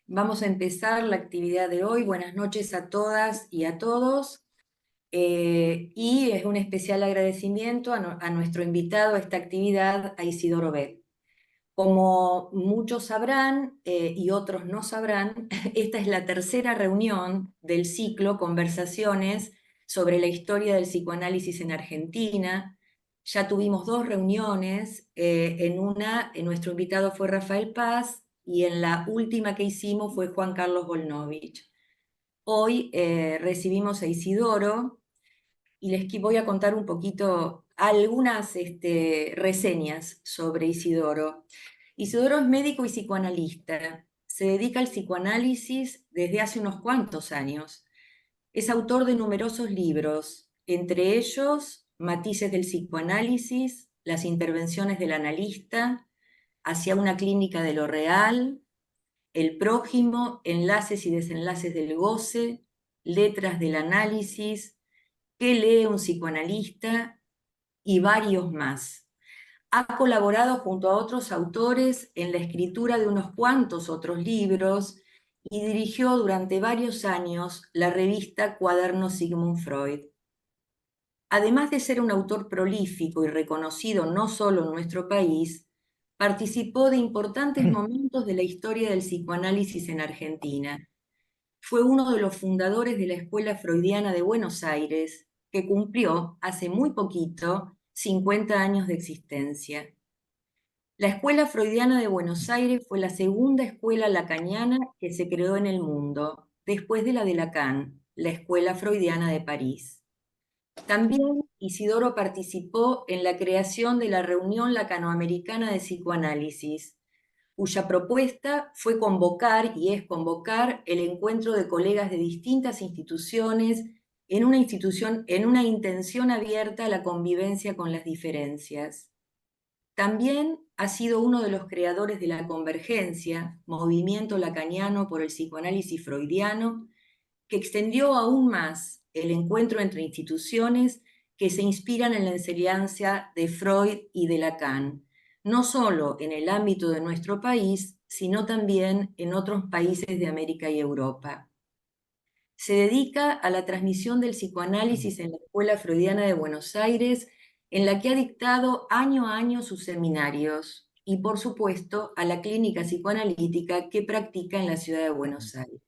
Vamos a empezar la actividad de hoy. Buenas noches a todas y a todos. Y es un especial agradecimiento a nuestro invitado a esta actividad, a Isidoro Beck. Como muchos sabrán y otros no sabrán, esta es la tercera reunión del ciclo Conversaciones sobre la historia del psicoanálisis en Argentina. Ya tuvimos dos reuniones, nuestro invitado fue Rafael Paz y en la última que hicimos fue Juan Carlos Volnovich. Hoy recibimos a Isidoro y voy a contar un poquito algunas reseñas sobre Isidoro. Isidoro es médico y psicoanalista. Se dedica al psicoanálisis desde hace unos cuantos años. Es autor de numerosos libros, entre ellos Matices del psicoanálisis, Las intervenciones del analista, Hacia una clínica de lo real, El prójimo, Enlaces y desenlaces del goce, Letras del análisis, ¿Qué lee un psicoanalista? Y varios más. Ha colaborado junto a otros autores en la escritura de unos cuantos otros libros y dirigió durante varios años la revista Cuaderno Sigmund Freud. Además de ser un autor prolífico y reconocido no solo en nuestro país, participó de importantes momentos de la historia del psicoanálisis en Argentina. Fue uno de los fundadores de la Escuela Freudiana de Buenos Aires, que cumplió hace muy poquito 50 años de existencia. La Escuela Freudiana de Buenos Aires fue la segunda escuela lacaniana que se creó en el mundo, después de la de Lacan, la Escuela Freudiana de París. También Isidoro participó en la creación de la Reunión Lacanoamericana de Psicoanálisis, cuya propuesta fue convocar y es convocar el encuentro de colegas de distintas instituciones en una intención abierta a la convivencia con las diferencias. También ha sido uno de los creadores de la Convergencia, movimiento lacaniano por el psicoanálisis freudiano, que extendió aún más el encuentro entre instituciones que se inspiran en la enseñanza de Freud y de Lacan, no solo en el ámbito de nuestro país, sino también en otros países de América y Europa. Se dedica a la transmisión del psicoanálisis en la Escuela Freudiana de Buenos Aires, en la que ha dictado año a año sus seminarios, y por supuesto a la clínica psicoanalítica que practica en la ciudad de Buenos Aires.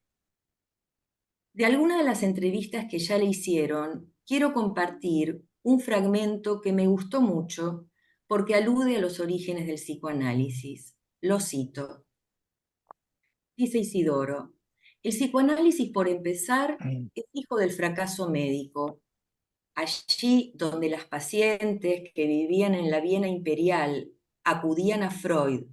De alguna de las entrevistas que ya le hicieron, quiero compartir un fragmento que me gustó mucho porque alude a los orígenes del psicoanálisis. Lo cito. Dice Isidoro, el psicoanálisis, por empezar, es hijo del fracaso médico. Allí donde las pacientes que vivían en la Viena imperial acudían a Freud,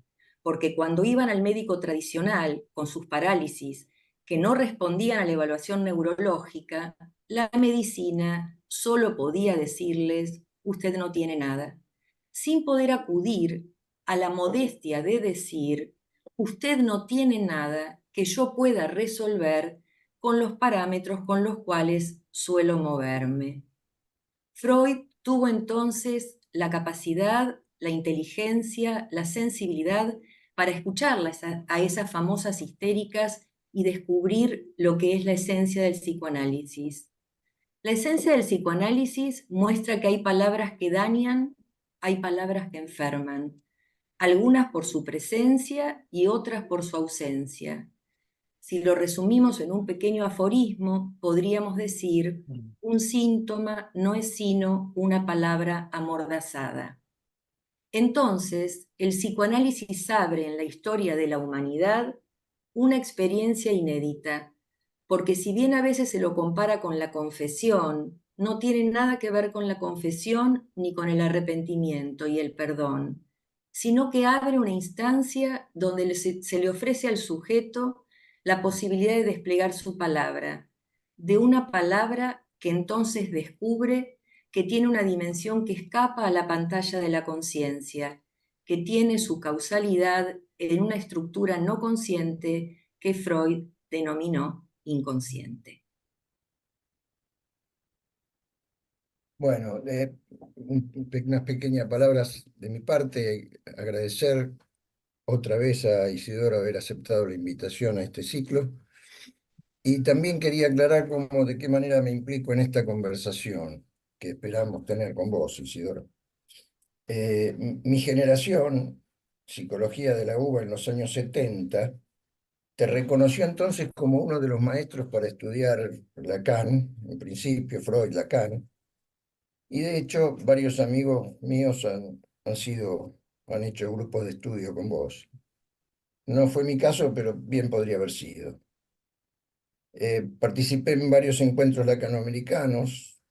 porque cuando iban al médico tradicional con sus parálisis, que no respondían a la evaluación neurológica, la medicina solo podía decirles, usted no tiene nada, sin poder acudir a la modestia de decir, usted no tiene nada que yo pueda resolver con los parámetros con los cuales suelo moverme. Freud tuvo entonces la capacidad, la inteligencia, la sensibilidad para escucharlas a esas famosas histéricas y descubrir lo que es la esencia del psicoanálisis. La esencia del psicoanálisis muestra que hay palabras que dañan, hay palabras que enferman, algunas por su presencia y otras por su ausencia. Si lo resumimos en un pequeño aforismo, podríamos decir, un síntoma no es sino una palabra amordazada. Entonces, el psicoanálisis abre en la historia de la humanidad una experiencia inédita, porque si bien a veces se lo compara con la confesión, no tiene nada que ver con la confesión ni con el arrepentimiento y el perdón, sino que abre una instancia donde se le ofrece al sujeto la posibilidad de desplegar su palabra, de una palabra que entonces descubre que tiene una dimensión que escapa a la pantalla de la conciencia, que tiene su causalidad en una estructura no consciente que Freud denominó inconsciente. Bueno, unas pequeñas palabras de mi parte, agradecer otra vez a Isidoro haber aceptado la invitación a este ciclo. Y también quería aclarar de qué manera me implico en esta conversación que esperamos tener con vos, Isidoro. Mi generación, Psicología de la UBA en los años 70, te reconoció entonces como uno de los maestros para estudiar Lacan, en principio Freud, Lacan, y de hecho varios amigos míos han hecho grupos de estudio con vos. No fue mi caso, pero bien podría haber sido. Participé en varios encuentros lacanoamericanos,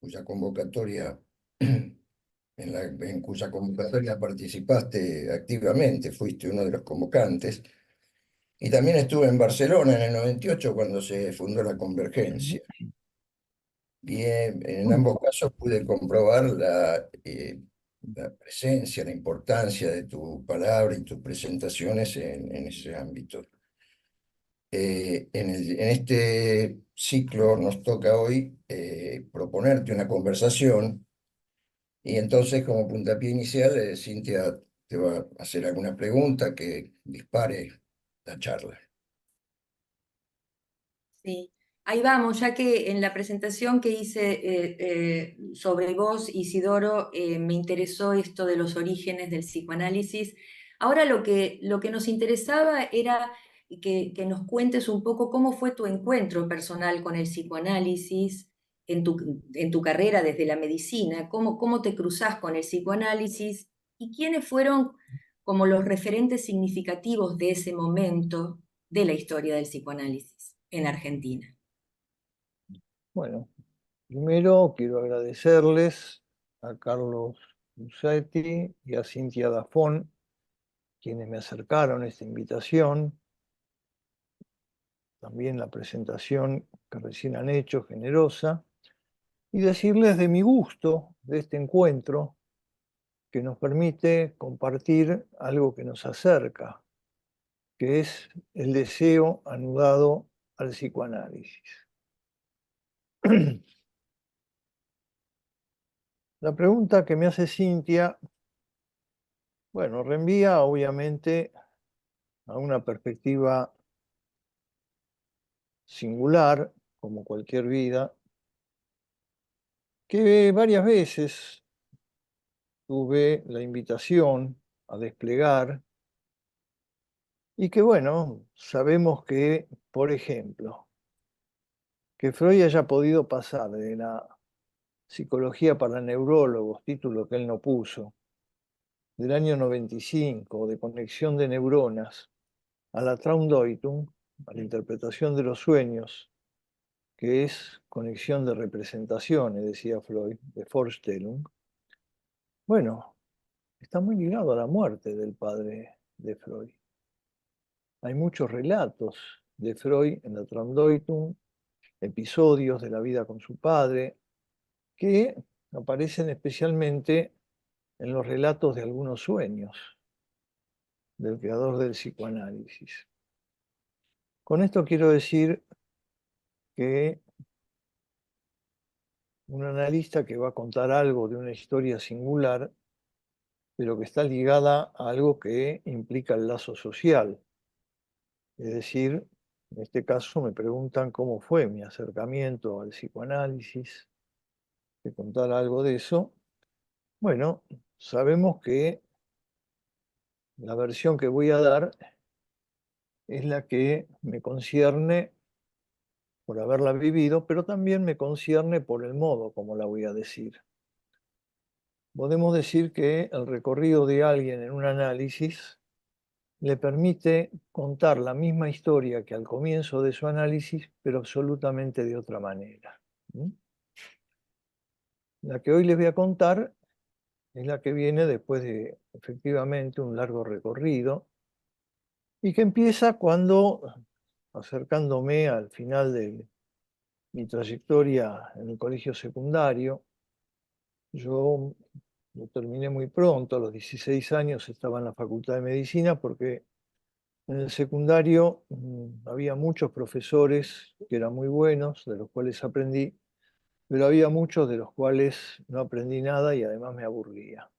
cuya convocatoria, en cuya convocatoria participaste activamente, fuiste uno de los convocantes. Y también estuve en Barcelona en el 98 cuando se fundó la Convergencia. Y en Bueno, ambos casos pude comprobar la presencia, la importancia de tu palabra y tus presentaciones en ese ámbito. En este ciclo nos toca hoy proponerte una conversación y entonces como puntapié inicial, Cintia te va a hacer alguna pregunta que dispare la charla. Sí, ahí vamos, ya que en la presentación que hice sobre vos, Isidoro, me interesó esto de los orígenes del psicoanálisis. Ahora lo que nos interesaba era que nos cuentes un poco cómo fue tu encuentro personal con el psicoanálisis en tu carrera desde la medicina, cómo te cruzás con el psicoanálisis y quiénes fueron como los referentes significativos de ese momento de la historia del psicoanálisis en Argentina. bueno, primero quiero agradecerles a Carlos Musetti y a Cintia Dafón, quienes me acercaron esta invitación, también la presentación que recién han hecho, generosa, y decirles de mi gusto de este encuentro que nos permite compartir algo que nos acerca, que es el deseo anudado al psicoanálisis. La pregunta que me hace Cintia, bueno, reenvía obviamente a una perspectiva singular, como cualquier vida, que varias veces tuve la invitación a desplegar y que, bueno, sabemos que, por ejemplo, que Freud haya podido pasar de la psicología para neurólogos, título que él no puso, del año 95, de conexión de neuronas, a la Traumdeutung, a la interpretación de los sueños, que es conexión de representaciones, decía Freud, de Vorstellung. Bueno, está muy ligado a la muerte del padre de Freud. Hay muchos relatos de Freud en la Traumdeutung, episodios de la vida con su padre, que aparecen especialmente en los relatos de algunos sueños del creador del psicoanálisis. Con esto quiero decir que un analista que va a contar algo de una historia singular, pero que está ligada a algo que implica el lazo social. Es decir, en este caso me preguntan cómo fue mi acercamiento al psicoanálisis, de contar algo de eso. Bueno, sabemos que la versión que voy a dar es la que me concierne por haberla vivido, pero también me concierne por el modo como la voy a decir. Podemos decir que el recorrido de alguien en un análisis le permite contar la misma historia que al comienzo de su análisis, pero absolutamente de otra manera. La que hoy les voy a contar es la que viene después de efectivamente un largo recorrido y que empieza cuando, acercándome al final de mi trayectoria en el colegio secundario, yo lo terminé muy pronto, a los 16 años estaba en la Facultad de Medicina porque en el secundario había muchos profesores que eran muy buenos, de los cuales aprendí, pero había muchos de los cuales no aprendí nada y además me aburría.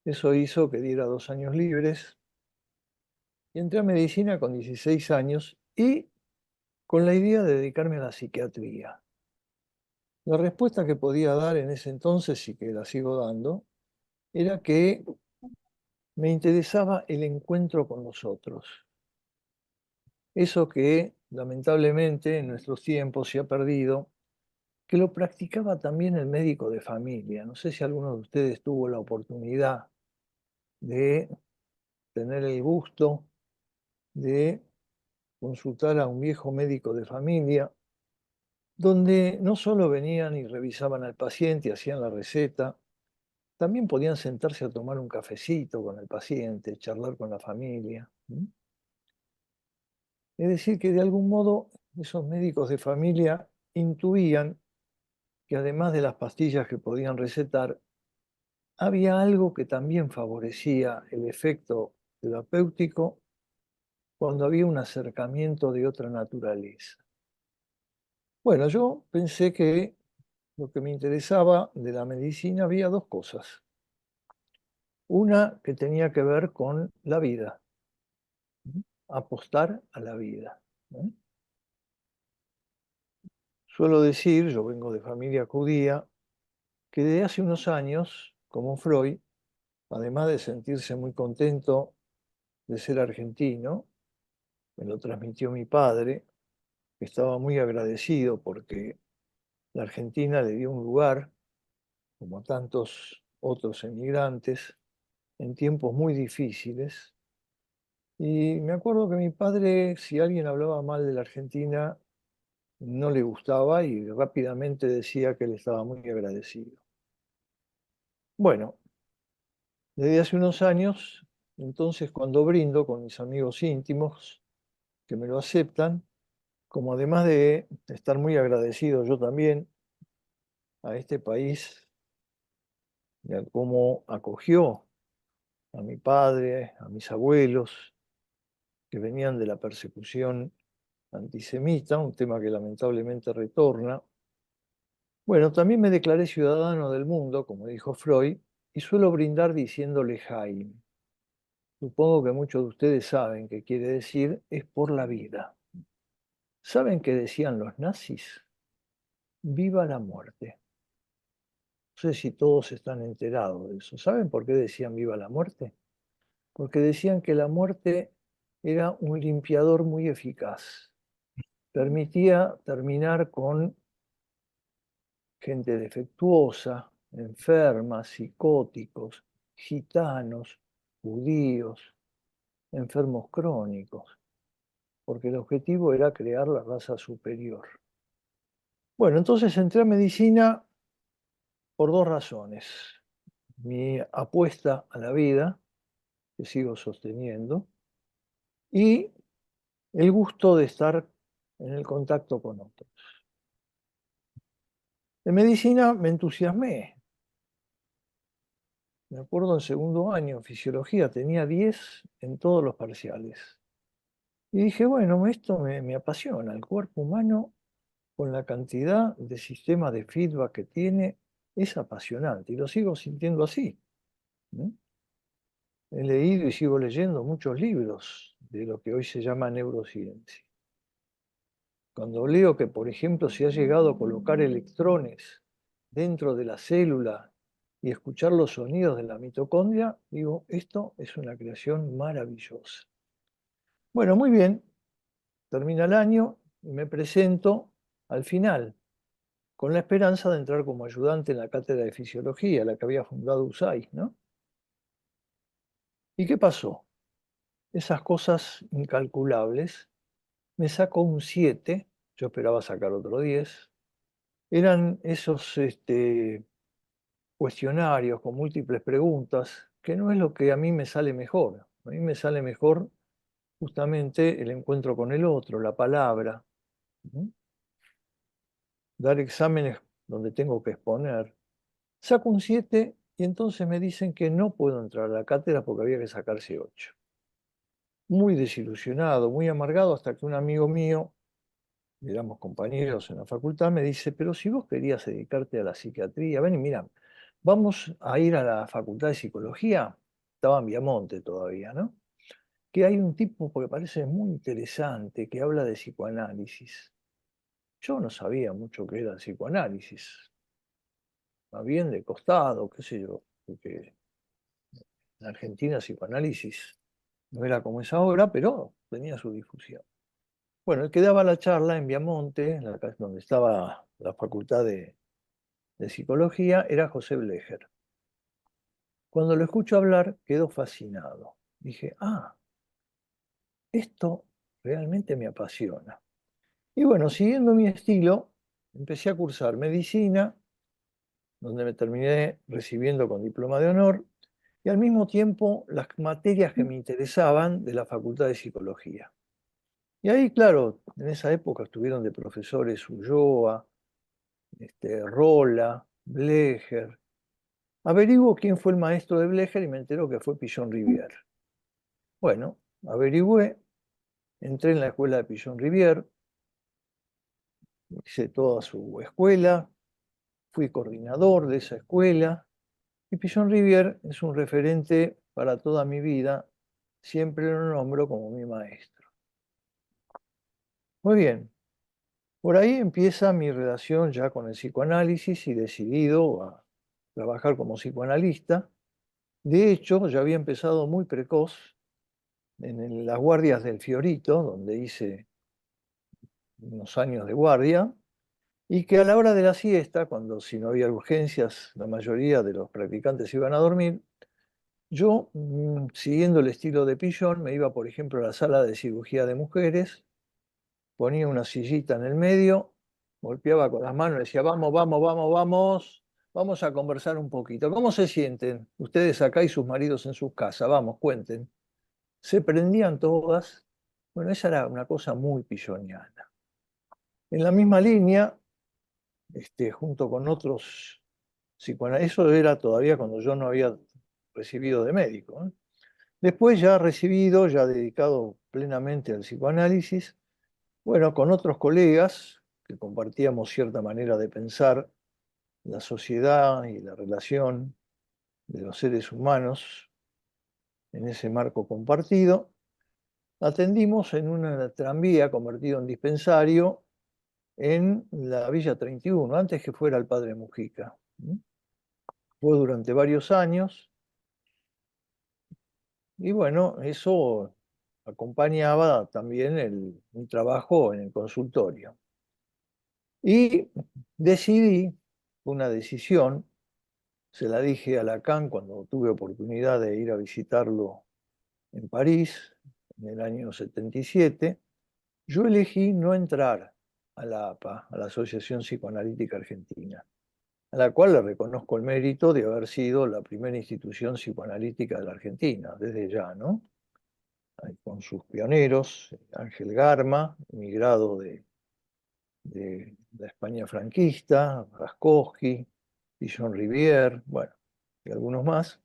Eso hizo que diera 2 años libres y entré a medicina con 16 años y con la idea de dedicarme a la psiquiatría. La respuesta que podía dar en ese entonces, y que la sigo dando, era que me interesaba el encuentro con los otros. Eso que lamentablemente en nuestros tiempos se ha perdido, que lo practicaba también el médico de familia. No sé si alguno de ustedes tuvo la oportunidad de tener el gusto de consultar a un viejo médico de familia, donde no solo venían y revisaban al paciente y hacían la receta, también podían sentarse a tomar un cafecito con el paciente, charlar con la familia. Es decir, que de algún modo esos médicos de familia intuían que además de las pastillas que podían recetar, había algo que también favorecía el efecto terapéutico cuando había un acercamiento de otra naturaleza. Bueno, yo pensé que lo que me interesaba de la medicina había dos cosas. Una que tenía que ver con la vida, apostar a la vida. Suelo decir, yo vengo de familia judía, que desde hace unos años, como Freud, además de sentirse muy contento de ser argentino, me lo transmitió mi padre, que estaba muy agradecido porque la Argentina le dio un lugar, como a tantos otros emigrantes, en tiempos muy difíciles. Y me acuerdo que mi padre, si alguien hablaba mal de la Argentina, no le gustaba y rápidamente decía que él estaba muy agradecido. Bueno, desde hace unos años, entonces cuando brindo con mis amigos íntimos, que me lo aceptan, como además de estar muy agradecido yo también a este país, y a cómo acogió a mi padre, a mis abuelos, que venían de la persecución antisemita, un tema que lamentablemente retorna. Bueno, también me declaré ciudadano del mundo, como dijo Freud, y suelo brindar diciéndole Jaime. Supongo que muchos de ustedes saben qué quiere decir, es por la vida. ¿Saben qué decían los nazis? Viva la muerte. No sé si todos están enterados de eso. ¿Saben por qué decían viva la muerte? Porque decían que la muerte era un limpiador muy eficaz. Permitía terminar con gente defectuosa, enferma, psicóticos, gitanos, judíos, enfermos crónicos, porque el objetivo era crear la raza superior. Bueno, entonces entré a medicina por dos razones. Mi apuesta a la vida, que sigo sosteniendo, y el gusto de estar en el contacto con otros. En medicina me entusiasmé. Me acuerdo en segundo año, en fisiología, tenía 10 en todos los parciales. Y dije, bueno, esto me apasiona. El cuerpo humano, con la cantidad de sistemas de feedback que tiene, es apasionante. Y lo sigo sintiendo así. He leído y sigo leyendo muchos libros de lo que hoy se llama neurociencia. Cuando leo que, por ejemplo, se ha llegado a colocar electrones dentro de la célula y escuchar los sonidos de la mitocondria, digo, esto es una creación maravillosa. Bueno, muy bien, termina el año y me presento al final, con la esperanza de entrar como ayudante en la cátedra de fisiología, la que había fundado USAID, ¿no? ¿Y qué pasó? Esas cosas incalculables, me sacó un 7, yo esperaba sacar otro 10, eran esos cuestionarios con múltiples preguntas, que no es lo que a mí me sale mejor. A mí me sale mejor justamente el encuentro con el otro, la palabra, dar exámenes donde tengo que exponer. Saco un 7 y entonces me dicen que no puedo entrar a la cátedra porque había que sacarse 8. Muy desilusionado, muy amargado, hasta que un amigo mío, éramos compañeros en la facultad, me dice, pero si vos querías dedicarte a la psiquiatría, ven y mira, vamos a ir a la facultad de psicología, estaba en Viamonte todavía, ¿no? que hay un tipo que parece muy interesante que habla de psicoanálisis. Yo no sabía mucho qué era el psicoanálisis, más bien de costado, qué sé yo, porque en Argentina el psicoanálisis no era como es ahora, pero tenía su difusión. Bueno, el que daba la charla en Viamonte, donde estaba la Facultad de Psicología, era José Blecher. Cuando lo escucho hablar, quedo fascinado. Dije, esto realmente me apasiona. Y bueno, siguiendo mi estilo, empecé a cursar medicina, donde me terminé recibiendo con diploma de honor, y al mismo tiempo las materias que me interesaban de la Facultad de Psicología. Y ahí, claro, en esa época estuvieron de profesores Ulloa, Rolla, Blecher. Averiguo quién fue el maestro de Blecher y me entero que fue Pillon Rivière. Bueno, averigüé, entré en la escuela de Pillon Rivière, hice toda su escuela, fui coordinador de esa escuela, y Pillon Rivière es un referente para toda mi vida, siempre lo nombro como mi maestro. Muy bien, por ahí empieza mi relación ya con el psicoanálisis y decidido a trabajar como psicoanalista. De hecho, ya había empezado muy precoz en las guardias del Fiorito, donde hice unos años de guardia, y que a la hora de la siesta, cuando si no había urgencias, la mayoría de los practicantes iban a dormir, yo, siguiendo el estilo de Pillon, me iba, por ejemplo, a la sala de cirugía de mujeres, ponía una sillita en el medio, golpeaba con las manos y decía, vamos, vamos, vamos, vamos, vamos a conversar un poquito. ¿Cómo se sienten ustedes acá y sus maridos en sus casas? Vamos, cuenten. Se prendían todas. Bueno, esa era una cosa muy pilloniana. En la misma línea, junto con otros psicoanalistas, eso era todavía cuando yo no había recibido de médico, ¿eh? Después ya recibido, ya dedicado plenamente al psicoanálisis, bueno, con otros colegas que compartíamos cierta manera de pensar la sociedad y la relación de los seres humanos en ese marco compartido, atendimos en una tranvía convertido en dispensario en la Villa 31, antes que fuera el Padre Mujica. Fue durante varios años y bueno, eso acompañaba también mi trabajo en el consultorio. Y decidí, una decisión, se la dije a Lacan cuando tuve oportunidad de ir a visitarlo en París, en el año 77, yo elegí no entrar a la APA, a la Asociación Psicoanalítica Argentina, a la cual le reconozco el mérito de haber sido la primera institución psicoanalítica de la Argentina, desde ya, ¿no? Con sus pioneros, Ángel Garma, emigrado de la España franquista, Raskowski, Pillon Rivière, bueno, y algunos más.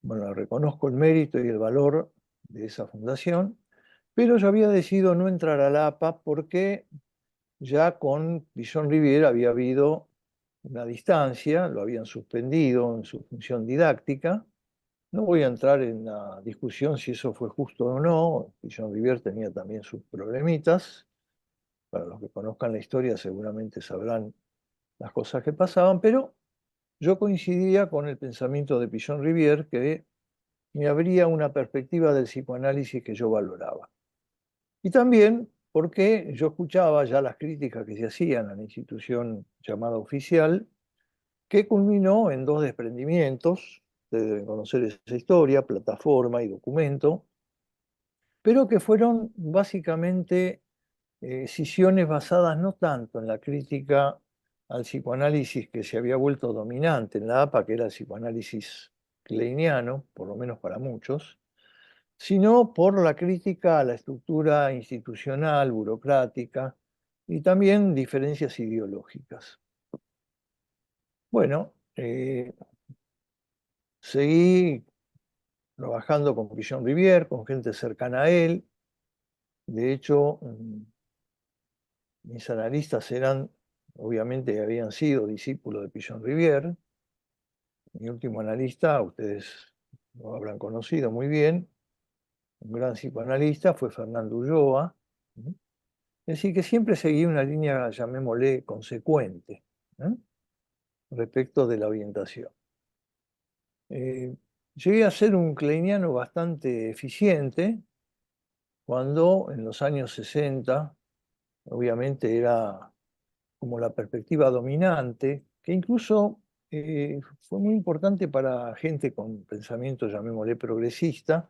Bueno, reconozco el mérito y el valor de esa fundación, pero yo había decidido no entrar a la APA porque ya con Pillon Rivière había habido una distancia, lo habían suspendido en su función didáctica. No voy a entrar en la discusión si eso fue justo o no. Pillon Rivière tenía también sus problemitas. Para los que conozcan la historia seguramente sabrán las cosas que pasaban, pero yo coincidía con el pensamiento de Pillon Rivière que me abría una perspectiva del psicoanálisis que yo valoraba. Y también porque yo escuchaba ya las críticas que se hacían a la institución llamada oficial, que culminó en dos desprendimientos, ustedes deben conocer esa historia, plataforma y documento, pero que fueron básicamente escisiones basadas no tanto en la crítica al psicoanálisis que se había vuelto dominante en la APA, que era el psicoanálisis kleiniano, por lo menos para muchos, sino por la crítica a la estructura institucional, burocrática y también diferencias ideológicas. Bueno, seguí trabajando con Pillon Rivière, con gente cercana a él. De hecho, mis analistas eran, obviamente, habían sido discípulos de Pillon Rivière. Mi último analista, ustedes lo habrán conocido muy bien, un gran psicoanalista, fue Fernando Ulloa. Es decir, que siempre seguí una línea, llamémosle, consecuente, respecto de la orientación. Llegué a ser un kleiniano bastante eficiente cuando en los años 60, obviamente era como la perspectiva dominante, que incluso fue muy importante para gente con pensamiento, llamémosle, progresista,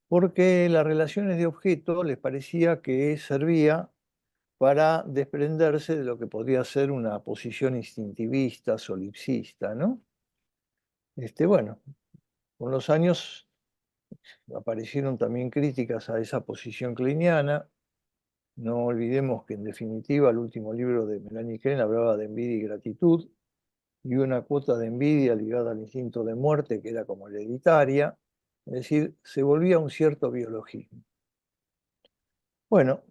porque las relaciones de objeto les parecía que servía para desprenderse de lo que podría ser una posición instintivista, solipsista, ¿no? Bueno, con los años aparecieron también críticas a esa posición kleiniana. No olvidemos que, en definitiva, el último libro de Melanie Klein hablaba de envidia y gratitud, y una cuota de envidia ligada al instinto de muerte, que era como hereditaria, es decir, se volvía un cierto biologismo. Bueno,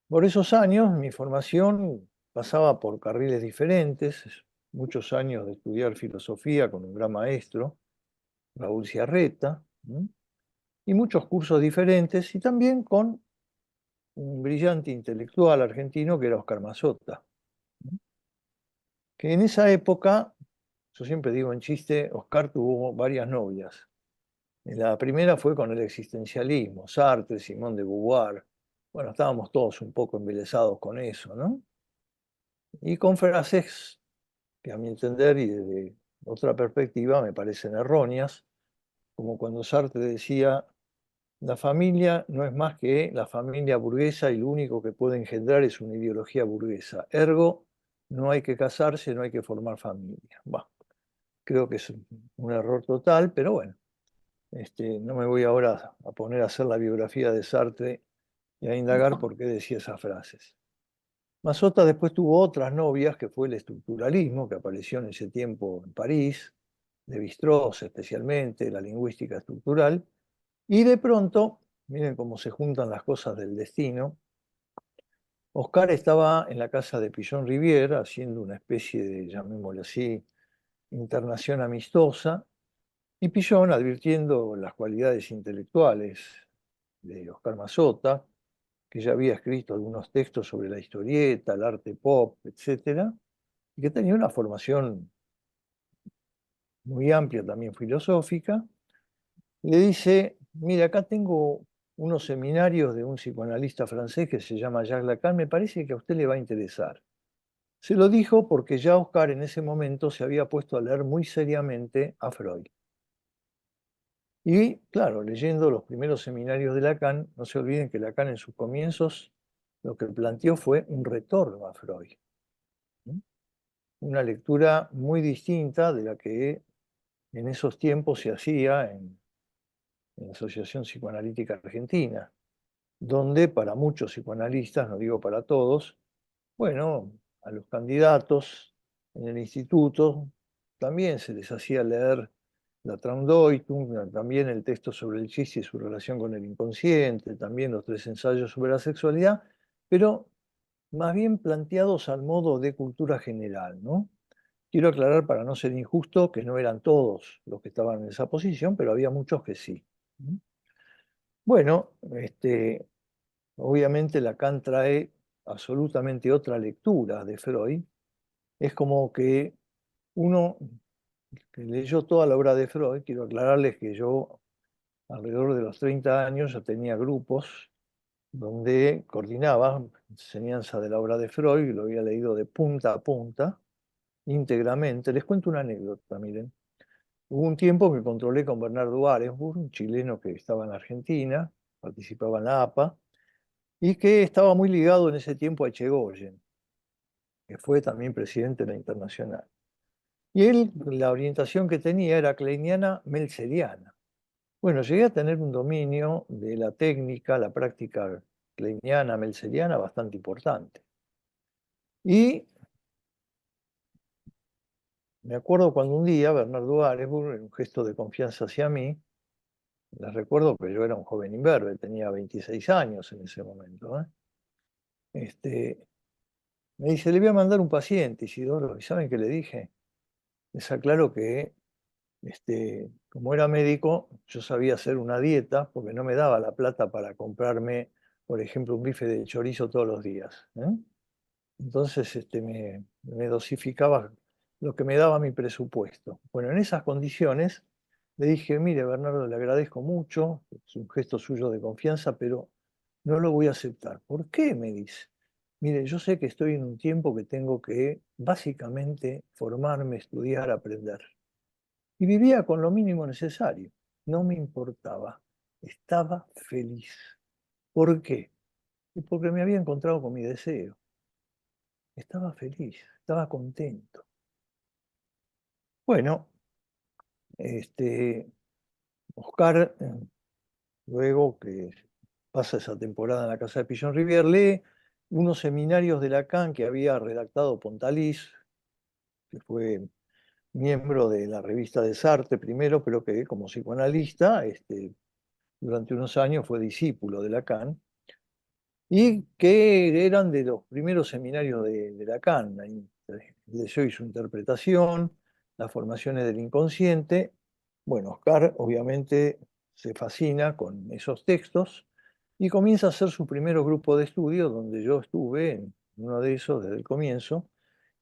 por esos años mi formación pasaba por carriles diferentes, muchos años de estudiar filosofía con un gran maestro, Raúl Ciarreta, y muchos cursos diferentes, y también con un brillante intelectual argentino que era Oscar Mazzotta, que en esa época, yo siempre digo en chiste, Oscar tuvo varias novias. La primera fue con el existencialismo, Sartre, Simone de Beauvoir. Bueno, estábamos todos un poco embelesados con eso, ¿no? Y con frases que, a mi entender y desde otra perspectiva, me parecen erróneas, como cuando Sartre decía: la familia no es más que la familia burguesa y lo único que puede engendrar es una ideología burguesa. Ergo, no hay que casarse, no hay que formar familia. Bueno, creo que es un error total, pero bueno, no me voy ahora a poner a hacer la biografía de Sartre y a indagar por qué decía esas frases. Mazzotta después tuvo otras novias, que fue el estructuralismo, que apareció en ese tiempo en París, Lévi-Strauss especialmente, la lingüística estructural, y de pronto, miren cómo se juntan las cosas del destino, Oscar estaba en la casa de Pillon Rivière haciendo una especie de, llamémoslo así, internación amistosa, y Pillon, advirtiendo las cualidades intelectuales de Oscar Mazzotta, que ya había escrito algunos textos sobre la historieta, el arte pop, etc., y que tenía una formación muy amplia también filosófica, le dice: mira, acá tengo unos seminarios de un psicoanalista francés que se llama Jacques Lacan, me parece que a usted le va a interesar. Se lo dijo porque ya Oscar en ese momento se había puesto a leer muy seriamente a Freud. Y claro, leyendo los primeros seminarios de Lacan, no se olviden que Lacan en sus comienzos lo que planteó fue un retorno a Freud. Una lectura muy distinta de la que en esos tiempos se hacía en la Asociación Psicoanalítica Argentina, donde para muchos psicoanalistas, no digo para todos, bueno, a los candidatos en el instituto también se les hacía leer la Traumdeutung, también el texto sobre el chiste y su relación con el inconsciente, también los 3 ensayos sobre la sexualidad, pero más bien planteados al modo de cultura general, ¿no? Quiero aclarar, para no ser injusto, que no eran todos los que estaban en esa posición, pero había muchos que sí. Bueno, obviamente Lacan trae absolutamente otra lectura de Freud. Es como que uno que leyó toda la obra de Freud, quiero aclararles que yo alrededor de los 30 años ya tenía grupos donde coordinaba enseñanza de la obra de Freud, lo había leído de punta a punta, íntegramente. Les cuento una anécdota, miren. Hubo un tiempo que controlé con Bernardo Arenburg, un chileno que estaba en Argentina, participaba en la APA, y que estaba muy ligado en ese tiempo a Echegoyen, que fue también presidente de la Internacional. Y él, la orientación que tenía era kleiniana meltzeriana. Bueno, llegué a tener un dominio de la técnica, la práctica kleiniana meltzeriana bastante importante. Y me acuerdo cuando un día Bernardo Arenburg, en un gesto de confianza hacia mí, les recuerdo que yo era un joven imberbe, tenía 26 años en ese momento, me dice: le voy a mandar un paciente, Isidoro. ¿Y saben qué le dije? Les aclaro que, como era médico, yo sabía hacer una dieta porque no me daba la plata para comprarme, por ejemplo, un bife de chorizo todos los días. Entonces me dosificaba lo que me daba mi presupuesto. Bueno, en esas condiciones le dije, mire, Bernardo, le agradezco mucho, es un gesto suyo de confianza, pero no lo voy a aceptar. ¿Por qué? Me dice. Mire, yo sé que estoy en un tiempo que tengo que básicamente formarme, estudiar, aprender. Y vivía con lo mínimo necesario. No me importaba. Estaba feliz. ¿Por qué? Y porque me había encontrado con mi deseo. Estaba feliz, estaba contento. Bueno, Oscar, luego que pasa esa temporada en la casa de Pillon Rivière, lee unos seminarios de Lacan que había redactado Pontalís, que fue miembro de la revista de Sartre primero, pero que como psicoanalista durante unos años fue discípulo de Lacan, y que eran de los primeros seminarios de Lacan, el deseo y su interpretación, las formaciones del inconsciente. Bueno, Oscar obviamente se fascina con esos textos y comienza a hacer su primer grupo de estudio, donde yo estuve en uno de esos desde el comienzo,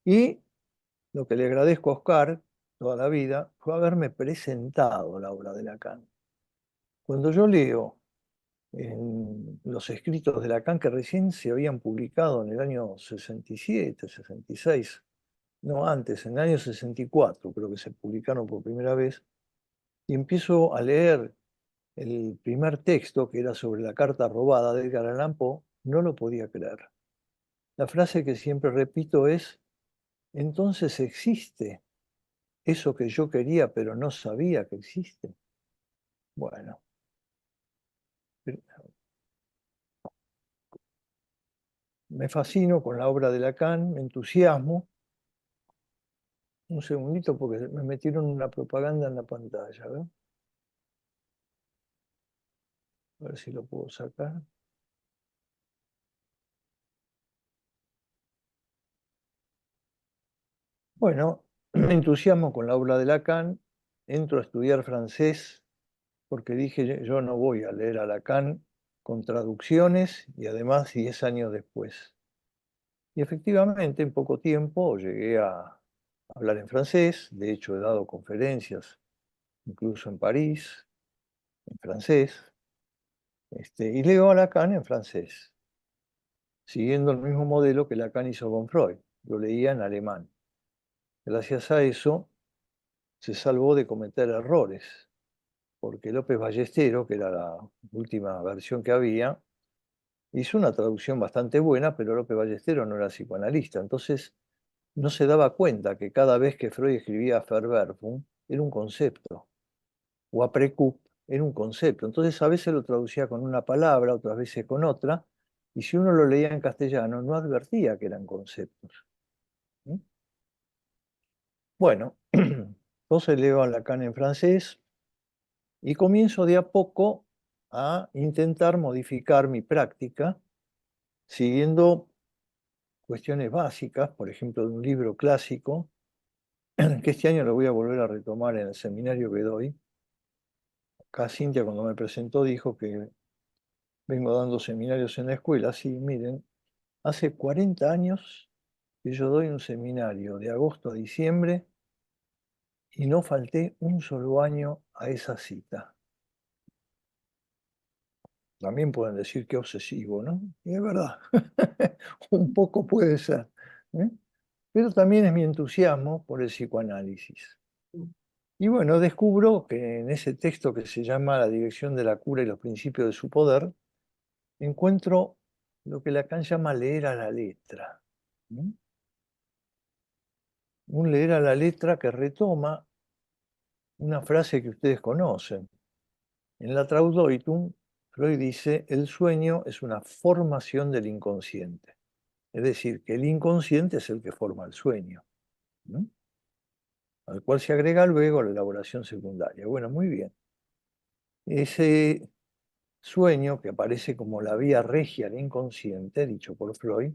y lo que le agradezco a Oscar toda la vida fue haberme presentado la obra de Lacan. Cuando yo leo en los escritos de Lacan que recién se habían publicado en el año 67, 66, no antes, en el año 64 creo que se publicaron por primera vez, y empiezo a leer el primer texto que era sobre la carta robada de Edgar Allan Poe, no lo podía creer. La frase que siempre repito es, entonces existe eso que yo quería pero no sabía que existe. Bueno, me fascino con la obra de Lacan, me entusiasmo. Un segundito porque me metieron una propaganda en la pantalla, ¿verdad? A ver si lo puedo sacar. Bueno, me entusiasmo con la obra de Lacan, entro a estudiar francés porque dije yo no voy a leer a Lacan con traducciones y además 10 años después. Y efectivamente en poco tiempo llegué a hablar en francés, de hecho he dado conferencias incluso en París, en francés, y leo a Lacan en francés, siguiendo el mismo modelo que Lacan hizo con Freud. Lo leía en alemán. Gracias a eso se salvó de cometer errores, porque López Ballestero, que era la última versión que había, hizo una traducción bastante buena, pero López Ballestero no era psicoanalista. Entonces no se daba cuenta que cada vez que Freud escribía Verwerfung era un concepto, o Aprekup era un concepto. Entonces a veces lo traducía con una palabra, otras veces con otra, y si uno lo leía en castellano no advertía que eran conceptos. Bueno, entonces leo a Lacan en francés y comienzo de a poco a intentar modificar mi práctica siguiendo cuestiones básicas, por ejemplo, de un libro clásico, que este año lo voy a volver a retomar en el seminario que doy. Acá Cintia cuando me presentó dijo que vengo dando seminarios en la escuela. Sí, miren, hace 40 años que yo doy un seminario de agosto a diciembre y no falté un solo año a esa cita. También pueden decir que obsesivo, ¿no? Y es verdad, un poco puede ser. ¿eh? Pero también es mi entusiasmo por el psicoanálisis. Y bueno, descubro que en ese texto que se llama La dirección de la cura y los principios de su poder, encuentro lo que Lacan llama leer a la letra. Un leer a la letra que retoma una frase que ustedes conocen. En la Traudeutung, Freud dice, el sueño es una formación del inconsciente. Es decir, que el inconsciente es el que forma el sueño, ¿no? Al cual se agrega luego la elaboración secundaria. Bueno, muy bien. Ese sueño que aparece como la vía regia del inconsciente, dicho por Freud,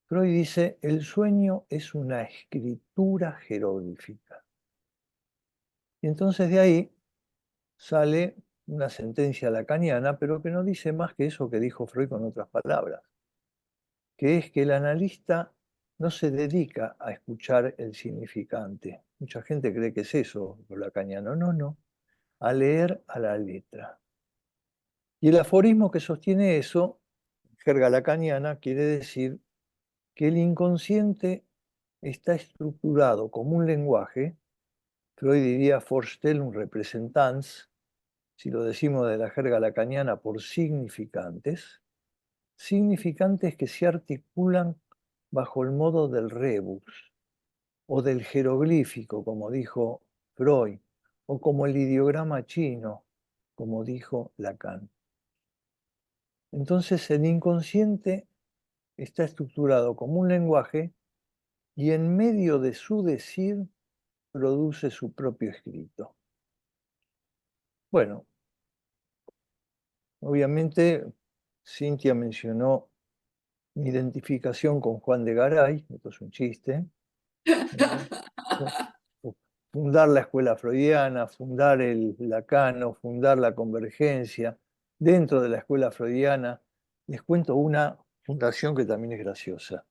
Freud dice, el sueño es una escritura jeroglífica. Y entonces de ahí sale una sentencia lacaniana, pero que no dice más que eso que dijo Freud con otras palabras, que es que el analista no se dedica a escuchar el significante. Mucha gente cree que es eso, lo lacaniano. No, no, a leer a la letra. Y el aforismo que sostiene eso, jerga lacaniana, quiere decir que el inconsciente está estructurado como un lenguaje, Freud diría Vorstellung Repräsentanz, si lo decimos de la jerga lacaniana, por significantes, significantes que se articulan bajo el modo del rebus o del jeroglífico, como dijo Freud, o como el ideograma chino, como dijo Lacan. Entonces el inconsciente está estructurado como un lenguaje y en medio de su decir produce su propio escrito. Bueno, obviamente Cintia mencionó mi identificación con Juan de Garay, esto es un chiste, fundar la escuela freudiana, fundar el Lacano, fundar la Convergencia. Dentro de la escuela freudiana, les cuento una fundación que también es graciosa.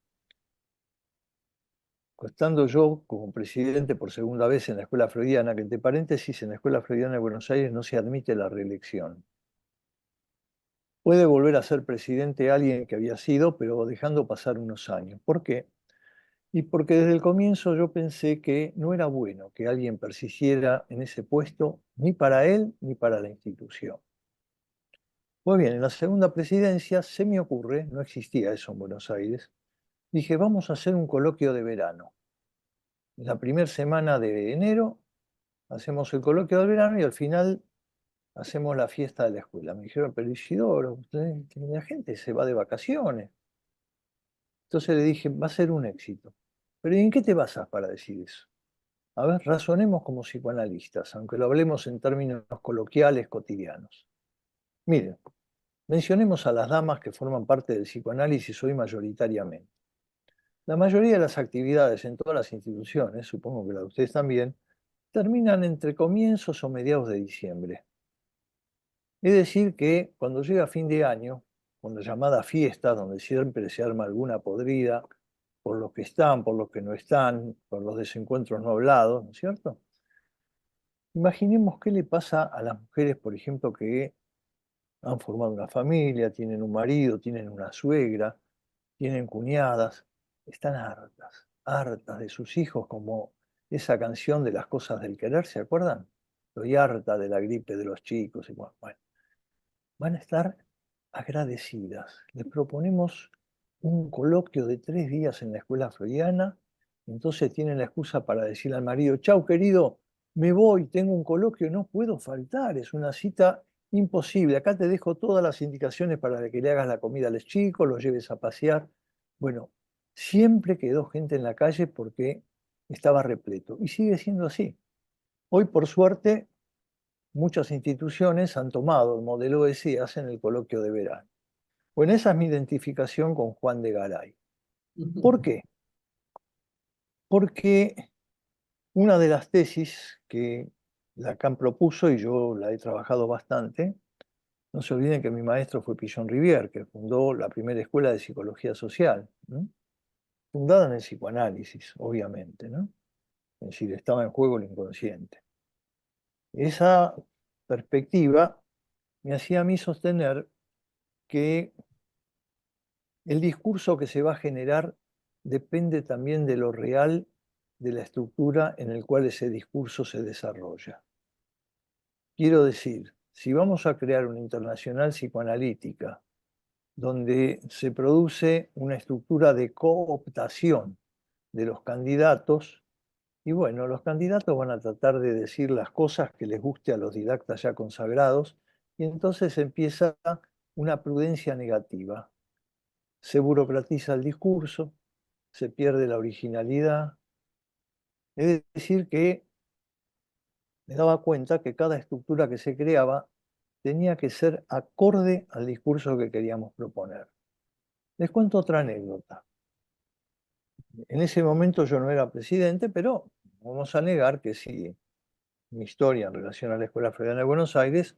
Estando yo como presidente por segunda vez en la escuela freudiana, que entre paréntesis, en la escuela freudiana de Buenos Aires no se admite la reelección. Puede volver a ser presidente alguien que había sido, pero dejando pasar unos años. ¿Por qué? Y porque desde el comienzo yo pensé que no era bueno que alguien persistiera en ese puesto, ni para él ni para la institución. Pues bien, en la segunda presidencia se me ocurre, no existía eso en Buenos Aires, dije, vamos a hacer un coloquio de verano. En la primera semana de enero hacemos el coloquio de verano y al final hacemos la fiesta de la escuela. Me dijeron, pero Isidoro, la gente se va de vacaciones. Entonces le dije, va a ser un éxito. Pero ¿y en qué te basas para decir eso? A ver, razonemos como psicoanalistas, aunque lo hablemos en términos coloquiales, cotidianos. Miren, mencionemos a las damas que forman parte del psicoanálisis hoy mayoritariamente. La mayoría de las actividades en todas las instituciones, supongo que la de ustedes también, terminan entre comienzos o mediados de diciembre. Es decir, que cuando llega fin de año, con la llamada fiesta, donde siempre se arma alguna podrida, por los que están, por los que no están, por los desencuentros no hablados, ¿no es cierto? Imaginemos qué le pasa a las mujeres, por ejemplo, que han formado una familia, tienen un marido, tienen una suegra, tienen cuñadas, están hartas, hartas de sus hijos, como esa canción de las cosas del querer, ¿se acuerdan? Estoy harta de la gripe de los chicos. Y bueno, van a estar agradecidas. Les proponemos un coloquio de 3 días en la escuela freudiana, entonces tienen la excusa para decirle al marido, chau querido, me voy, tengo un coloquio, no puedo faltar, es una cita imposible, acá te dejo todas las indicaciones para que le hagas la comida a los chicos, los lleves a pasear. Bueno, siempre quedó gente en la calle porque estaba repleto y sigue siendo así. Hoy, por suerte, muchas instituciones han tomado el modelo ese y hacen el coloquio de verano. Bueno, esa es mi identificación con Juan de Garay. ¿Por qué? Porque una de las tesis que Lacan propuso, y yo la he trabajado bastante, no se olviden que mi maestro fue Pillon Rivière, que fundó la primera escuela de psicología social, ¿no? Fundada en el psicoanálisis, obviamente, ¿no? Es decir, estaba en juego el inconsciente. Esa perspectiva me hacía a mí sostener que el discurso que se va a generar depende también de lo real de la estructura en el cual ese discurso se desarrolla. Quiero decir, si vamos a crear una internacional psicoanalítica donde se produce una estructura de cooptación de los candidatos, y bueno, los candidatos van a tratar de decir las cosas que les guste a los didactas ya consagrados, y entonces empieza una prudencia negativa. Se burocratiza el discurso, se pierde la originalidad. Es decir, que me daba cuenta que cada estructura que se creaba tenía que ser acorde al discurso que queríamos proponer. Les cuento otra anécdota. En ese momento yo no era presidente, pero vamos a negar que si mi historia en relación a la Escuela Freudiana de Buenos Aires,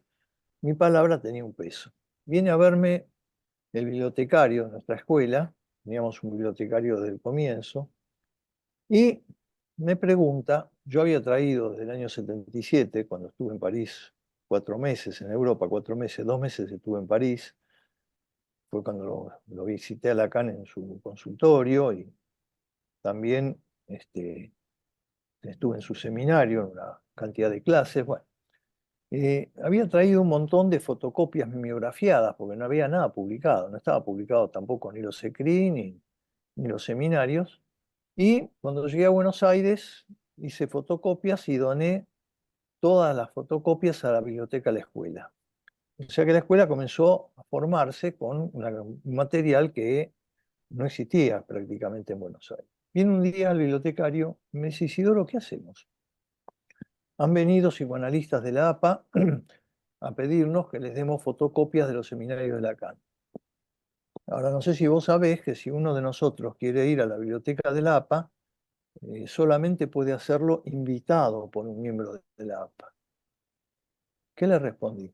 mi palabra tenía un peso. Viene a verme el bibliotecario de nuestra escuela, teníamos un bibliotecario desde el comienzo, y me pregunta, yo había traído desde el año 77, cuando estuve en París 4 meses, en Europa 4 meses, 2 meses estuve en París, fue cuando lo visité a Lacan en su consultorio y también estuve en su seminario, en una cantidad de clases. Bueno, había traído un montón de fotocopias mimeografiadas, porque no había nada publicado, no estaba publicado tampoco ni los ECRI ni los seminarios. Y cuando llegué a Buenos Aires, hice fotocopias y doné todas las fotocopias a la biblioteca de la escuela. O sea que la escuela comenzó a formarse con un material que no existía prácticamente en Buenos Aires. Viene un día el bibliotecario y me dice: Isidoro, ¿qué hacemos? Han venido psicoanalistas de la APA a pedirnos que les demos fotocopias de los seminarios de Lacan. Ahora, no sé si vos sabés que si uno de nosotros quiere ir a la biblioteca de la APA, solamente puede hacerlo invitado por un miembro de la APA. ¿Qué le respondí?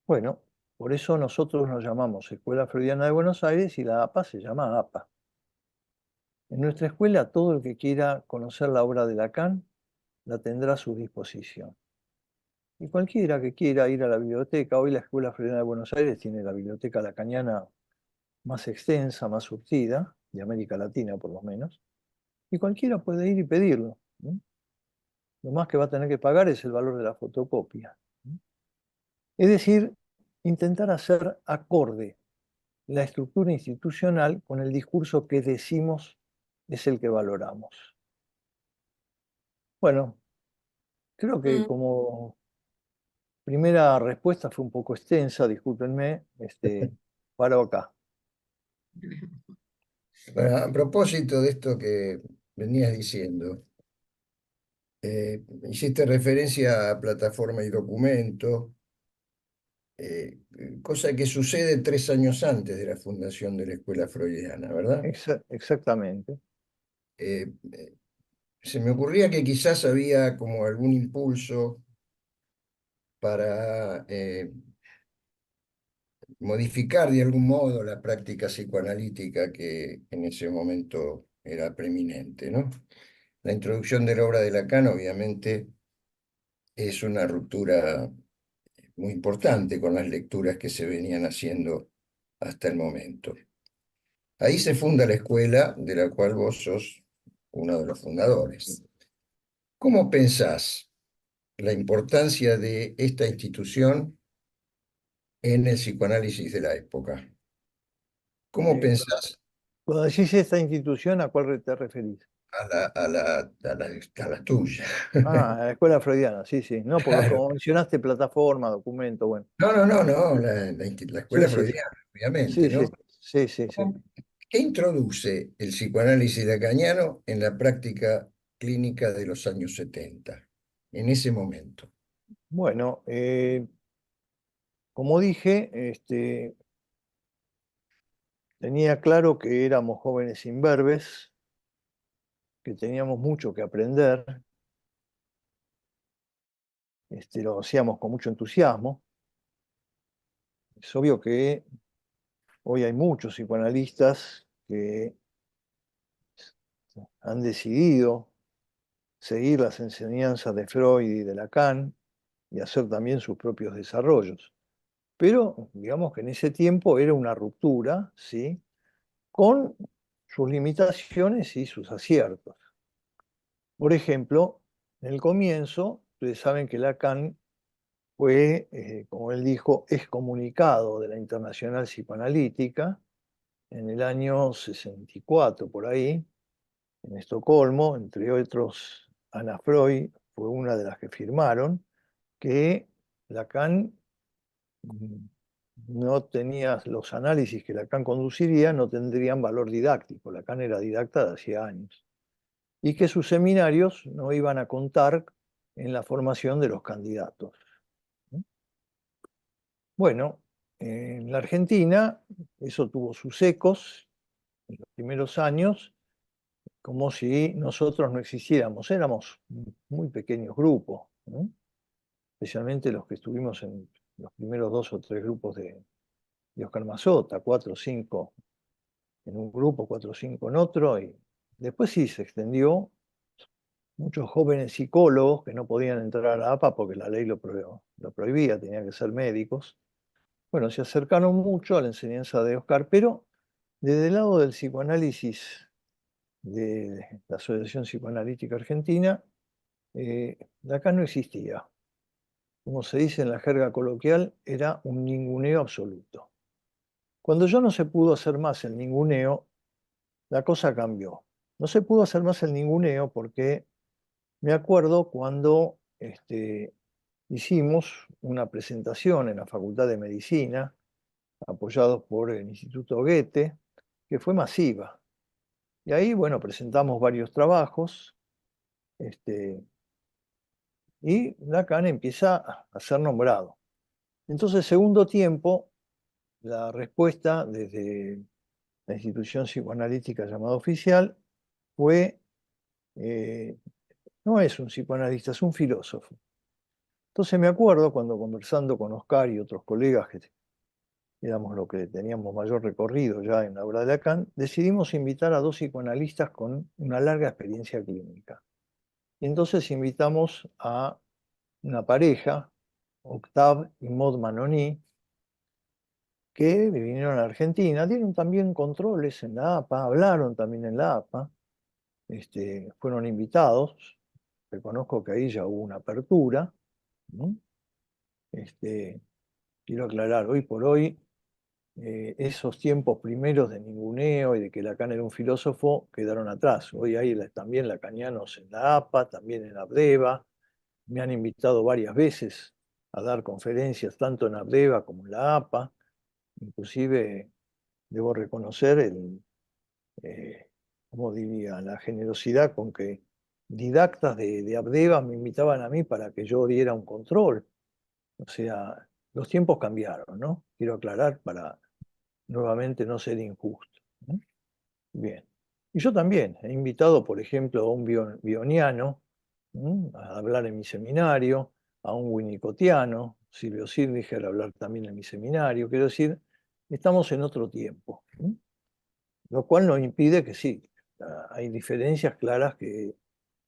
Bueno, por eso nosotros nos llamamos Escuela Freudiana de Buenos Aires y la APA se llama APA. En nuestra escuela, todo el que quiera conocer la obra de Lacan la tendrá a su disposición. Y cualquiera que quiera ir a la biblioteca, hoy la Escuela Freudiana de Buenos Aires tiene la biblioteca lacaniana más extensa, más surtida, de América Latina por lo menos, y cualquiera puede ir y pedirlo. Lo más que va a tener que pagar es el valor de la fotocopia. Es decir, intentar hacer acorde la estructura institucional con el discurso que decimos es el que valoramos. Bueno, creo que como primera respuesta fue un poco extensa, discúlpenme, paro acá. Bueno, a propósito de esto que venías diciendo, hiciste referencia a plataforma y documento, cosa que sucede 3 años antes de la fundación de la Escuela Freudiana, ¿verdad? Exactamente. Se me ocurría que quizás había como algún impulso para modificar de algún modo la práctica psicoanalítica que en ese momento era preeminente, ¿no? La introducción de la obra de Lacan, obviamente, es una ruptura muy importante con las lecturas que se venían haciendo hasta el momento. Ahí se funda la escuela de la cual vos sos uno de los fundadores. ¿Cómo pensás la importancia de esta institución en el psicoanálisis de la época? ¿Cómo Eh, pensás Cuando decís esta institución, ¿a cuál te referís? a la tuya? Ah, a la escuela freudiana, sí, sí. No, porque Claro. como mencionaste, plataforma, documento, bueno. No, no, no, no, la Sí, escuela sí, sí. freudiana, obviamente, Sí, sí, ¿no? sí, sí, sí. ¿Qué introduce el psicoanálisis lacaniano en la práctica clínica de los años 70, en ese momento? Bueno, como dije, tenía claro que éramos jóvenes imberbes, que teníamos mucho que aprender, lo hacíamos con mucho entusiasmo. Es obvio que hoy hay muchos psicoanalistas que han decidido seguir las enseñanzas de Freud y de Lacan y hacer también sus propios desarrollos. Pero digamos que en ese tiempo era una ruptura, ¿sí?, con sus limitaciones y sus aciertos. Por ejemplo, en el comienzo, ustedes saben que Lacan fue, como él dijo, excomunicado de la Internacional Psicoanalítica en el año 64, por ahí, en Estocolmo, entre otros, Anna Freud fue una de las que firmaron que Lacan no tenía los análisis que Lacan conduciría, no tendrían valor didáctico. Lacan era didacta de hacía años. Y que sus seminarios no iban a contar en la formación de los candidatos. Bueno, en la Argentina eso tuvo sus ecos en los primeros años, como si nosotros no existiéramos. Éramos un muy pequeños grupos, ¿no? Especialmente los que estuvimos en los primeros 2 o 3 grupos de Oscar Mazota, 4 o 5 en un grupo, 4 o 5 en otro, y después sí se extendió. Muchos jóvenes psicólogos que no podían entrar a la APA porque la ley lo prohibía, tenían que ser médicos. Bueno, se acercaron mucho a la enseñanza de Oscar, pero desde el lado del psicoanálisis de la Asociación Psicoanalítica Argentina, acá no existía. Como se dice en la jerga coloquial, era un ninguneo absoluto. Cuando ya no se pudo hacer más el ninguneo, la cosa cambió. No se pudo hacer más el ninguneo porque me acuerdo cuando hicimos una presentación en la Facultad de Medicina, apoyados por el Instituto Goethe, que fue masiva. Y ahí, bueno, presentamos varios trabajos, y Lacan empieza a ser nombrado. Entonces, segundo tiempo, la respuesta desde la institución psicoanalítica llamada Oficial fue, no es un psicoanalista, es un filósofo. Entonces me acuerdo cuando conversando con Oscar y otros colegas que éramos los que teníamos mayor recorrido ya en la obra de Lacan, decidimos invitar a 2 psicoanalistas con una larga experiencia clínica. Y entonces invitamos a una pareja, Octave y Maud Manoni, que vinieron a Argentina, dieron también controles en la APA, hablaron también en la APA, fueron invitados, reconozco que ahí ya hubo una apertura, ¿no? Quiero aclarar, hoy por hoy, esos tiempos primeros de ninguneo y de que Lacan era un filósofo quedaron atrás. Hoy hay también lacanianos en la APA, también en Abdeva. Me han invitado varias veces a dar conferencias tanto en Abdeva como en la APA. Inclusive debo reconocer ¿cómo diría?, la generosidad con que didactas de Abdeva me invitaban a mí para que yo diera un control. O sea, los tiempos cambiaron, ¿no? Quiero aclarar para nuevamente no ser injusto, ¿no? Bien. Y yo también he invitado, por ejemplo, a un bioniano a hablar en mi seminario, a un winnicottiano, Silvio Zilliger, a hablar también en mi seminario. Quiero decir, estamos en otro tiempo, ¿no? Lo cual no impide que sí, hay diferencias claras que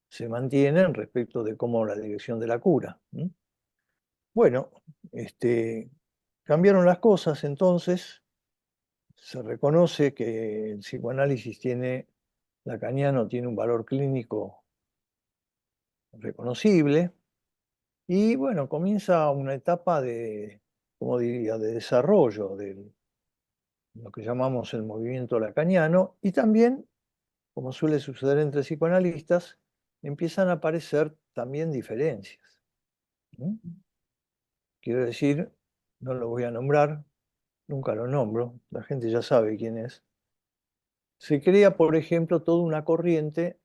se mantienen respecto de cómo la dirección de la cura, ¿no? Bueno, cambiaron las cosas entonces. Se reconoce que el psicoanálisis lacaniano tiene un valor clínico reconocible y bueno, comienza una etapa de, como diría, de desarrollo de lo que llamamos el movimiento lacaniano y también, como suele suceder entre psicoanalistas, empiezan a aparecer también diferencias, ¿no? Quiero decir, no lo voy a nombrar, nunca lo nombro, la gente ya sabe quién es. Se crea, por ejemplo, toda una corriente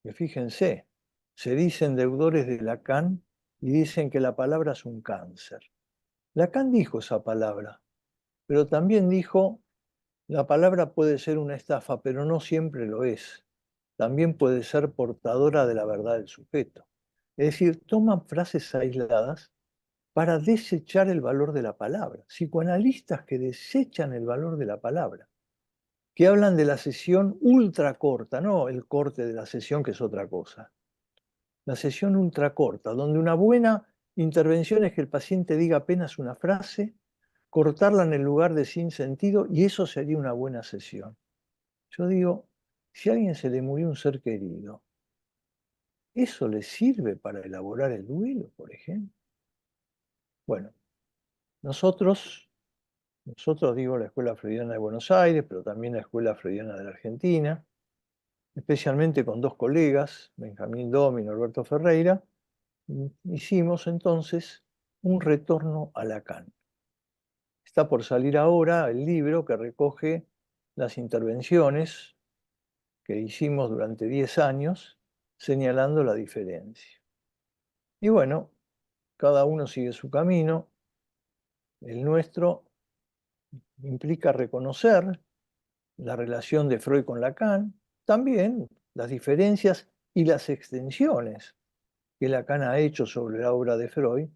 que, fíjense, se dicen deudores de Lacan y dicen que la palabra es un cáncer. Lacan dijo esa palabra, pero también dijo, la palabra puede ser una estafa, pero no siempre lo es. También puede ser portadora de la verdad del sujeto. Es decir, toman frases aisladas para desechar el valor de la palabra. Psicoanalistas que desechan el valor de la palabra, que hablan de la sesión ultra corta, no el corte de la sesión, que es otra cosa. La sesión ultra corta, donde una buena intervención es que el paciente diga apenas una frase, cortarla en el lugar de sin sentido, y eso sería una buena sesión. Yo digo, si a alguien se le murió un ser querido, ¿eso le sirve para elaborar el duelo, por ejemplo? Bueno, nosotros digo la Escuela Freudiana de Buenos Aires, pero también la Escuela Freudiana de la Argentina, especialmente con 2 colegas, Benjamín Dom y Norberto Ferreira, hicimos entonces un retorno a Lacan. Está por salir ahora el libro que recoge las intervenciones que hicimos durante 10 años, señalando la diferencia. Y bueno, cada uno sigue su camino. El nuestro implica reconocer la relación de Freud con Lacan, también las diferencias y las extensiones que Lacan ha hecho sobre la obra de Freud,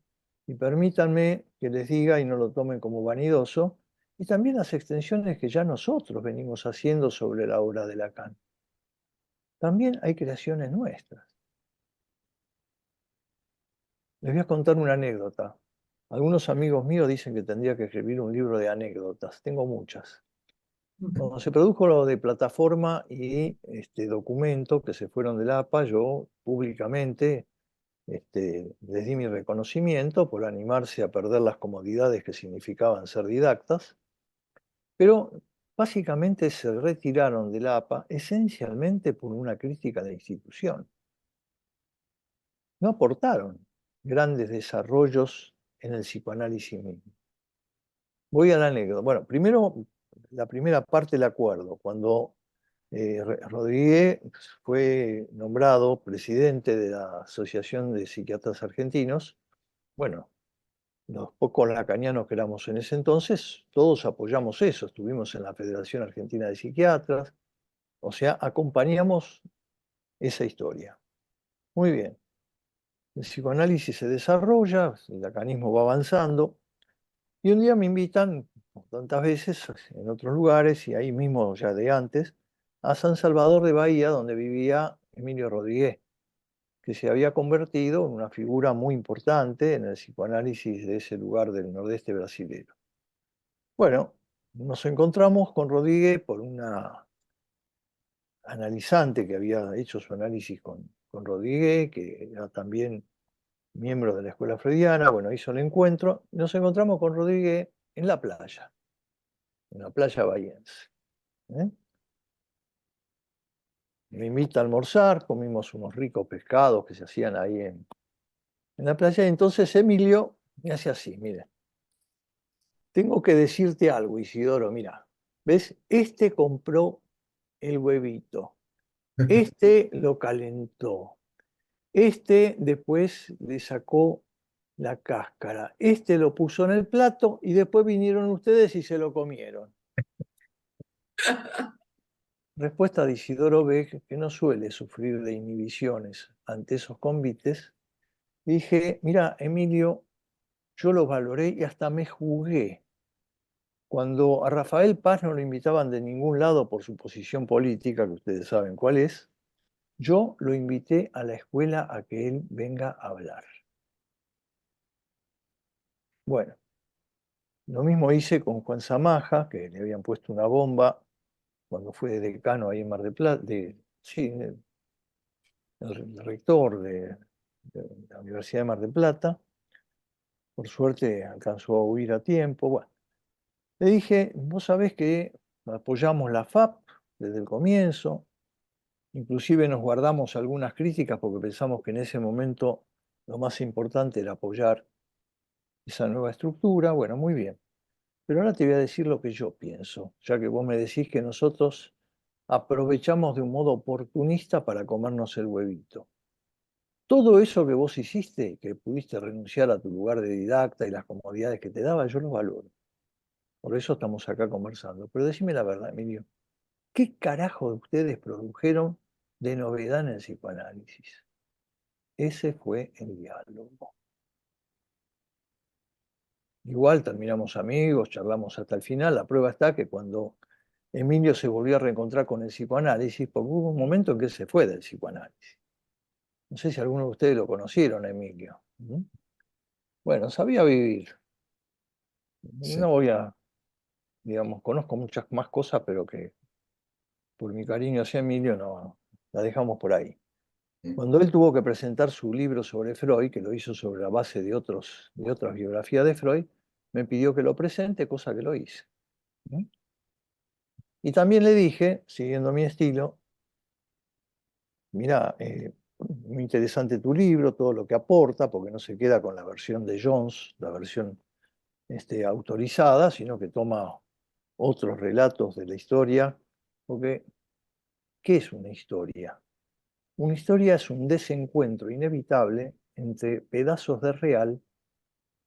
y permítanme que les diga, y no lo tomen como vanidoso, y también las extensiones que ya nosotros venimos haciendo sobre la obra de Lacan. También hay creaciones nuestras. Les voy a contar una anécdota. Algunos amigos míos dicen que tendría que escribir un libro de anécdotas. Tengo muchas. Cuando se produjo lo de Plataforma y documento que se fueron del APA, yo públicamente les di mi reconocimiento por animarse a perder las comodidades que significaban ser didactas, pero básicamente se retiraron del APA esencialmente por una crítica de la institución. No aportaron grandes desarrollos en el psicoanálisis mismo. Voy a la anécdota. Bueno, primero, la primera parte del acuerdo, cuando Rodríguez fue nombrado presidente de la Asociación de Psiquiatras Argentinos. Bueno, los pocos lacanianos que éramos en ese entonces, todos apoyamos eso. Estuvimos en la Federación Argentina de Psiquiatras, o sea, acompañamos esa historia. Muy bien. El psicoanálisis se desarrolla, el lacanismo va avanzando, y un día me invitan, como tantas veces, en otros lugares, y ahí mismo ya de antes, a San Salvador de Bahía, donde vivía Emilio Rodríguez, que se había convertido en una figura muy importante en el psicoanálisis de ese lugar del nordeste brasilero. Bueno, nos encontramos con Rodríguez por una analizante que había hecho su análisis con Rodríguez, que era también miembro de la escuela freudiana. Bueno, hizo el encuentro, y nos encontramos con Rodríguez en la playa bahiense. Me invita a almorzar, comimos unos ricos pescados que se hacían ahí en la playa, y entonces Emilio me hace así, mira, tengo que decirte algo, Isidoro, mira, ¿ves? Este compró el huevito, este lo calentó, este después le sacó la cáscara, este lo puso en el plato y después vinieron ustedes y se lo comieron. Respuesta de Isidoro Beck, que no suele sufrir de inhibiciones ante esos convites, dije, mira, Emilio, yo lo valoré y hasta me jugué. Cuando a Rafael Paz no lo invitaban de ningún lado por su posición política, que ustedes saben cuál es, yo lo invité a la escuela a que él venga a hablar. Bueno, lo mismo hice con Juan Zamaja, que le habían puesto una bomba cuando fue decano ahí en Mar del Plata, sí, el rector de la Universidad de Mar del Plata. Por suerte alcanzó a huir a tiempo. Bueno, le dije, vos sabés que apoyamos la FAP desde el comienzo, inclusive nos guardamos algunas críticas porque pensamos que en ese momento lo más importante era apoyar esa nueva estructura. Bueno, muy bien. Pero ahora te voy a decir lo que yo pienso, ya que vos me decís que nosotros aprovechamos de un modo oportunista para comernos el huevito. Todo eso que vos hiciste, que pudiste renunciar a tu lugar de didacta y las comodidades que te daba, yo lo valoro. Por eso estamos acá conversando. Pero decime la verdad, Emilio, ¿qué carajo de ustedes produjeron de novedad en el psicoanálisis? Ese fue el diálogo. Igual terminamos amigos, charlamos hasta el final. La prueba está que cuando Emilio se volvió a reencontrar con el psicoanálisis, porque hubo un momento en que él se fue del psicoanálisis. No sé si algunos de ustedes lo conocieron, Emilio. Bueno, sabía vivir. Sí. No voy a, digamos, conozco muchas más cosas, pero que por mi cariño hacia Emilio no, la dejamos por ahí. Cuando él tuvo que presentar su libro sobre Freud, que lo hizo sobre la base de otras biografías de Freud, me pidió que lo presente, cosa que lo hice. Y también le dije, siguiendo mi estilo, mira, muy interesante tu libro, todo lo que aporta, porque no se queda con la versión de Jones, la versión autorizada, sino que toma otros relatos de la historia, porque ¿qué es una historia? Una historia es un desencuentro inevitable entre pedazos de real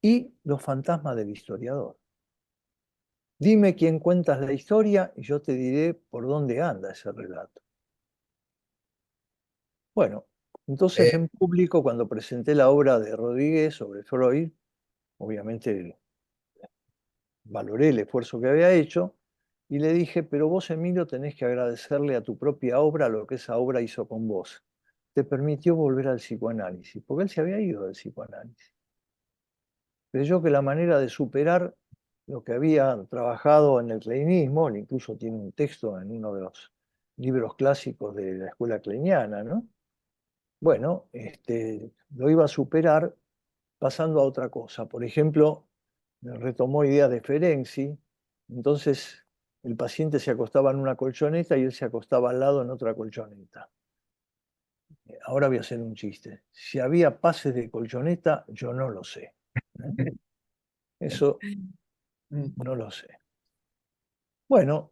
y los fantasmas del historiador. Dime quién cuentas la historia y yo te diré por dónde anda ese relato. Bueno, Entonces, en público, cuando presenté la obra de Rodríguez sobre Freud, obviamente valoré el esfuerzo que había hecho y le dije, pero vos, Emilio, tenés que agradecerle a tu propia obra lo que esa obra hizo con vos. Te permitió volver al psicoanálisis, porque él se había ido del psicoanálisis. Creyó que la manera de superar lo que había trabajado en el kleinismo, él incluso tiene un texto en uno de los libros clásicos de la escuela kleiniana, ¿no? Bueno, lo iba a superar pasando a otra cosa. Por ejemplo, retomó ideas de Ferenczi, entonces el paciente se acostaba en una colchoneta y él se acostaba al lado en otra colchoneta. Ahora voy a hacer un chiste. Si había pases de colchoneta, yo no lo sé. Eso no lo sé. Bueno,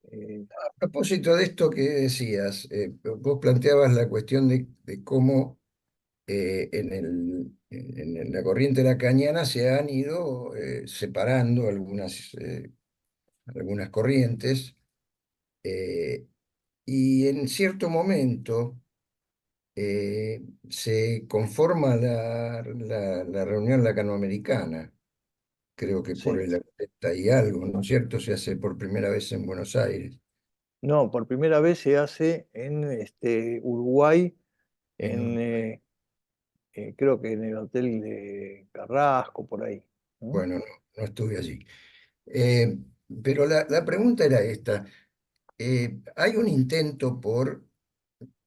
A propósito de esto que decías, vos planteabas la cuestión de cómo en la corriente lacaniana se han ido separando algunas corrientes, eh, y en cierto momento se conforma la reunión lacanoamericana, creo que por sí. el 70 y algo, ¿no es cierto? Se hace por primera vez en Buenos Aires. No, por primera vez se hace en Uruguay, En- creo que en el hotel de Carrasco, por ahí, ¿no? bueno, no estuve allí. Eh, pero la pregunta era esta. Hay un intento por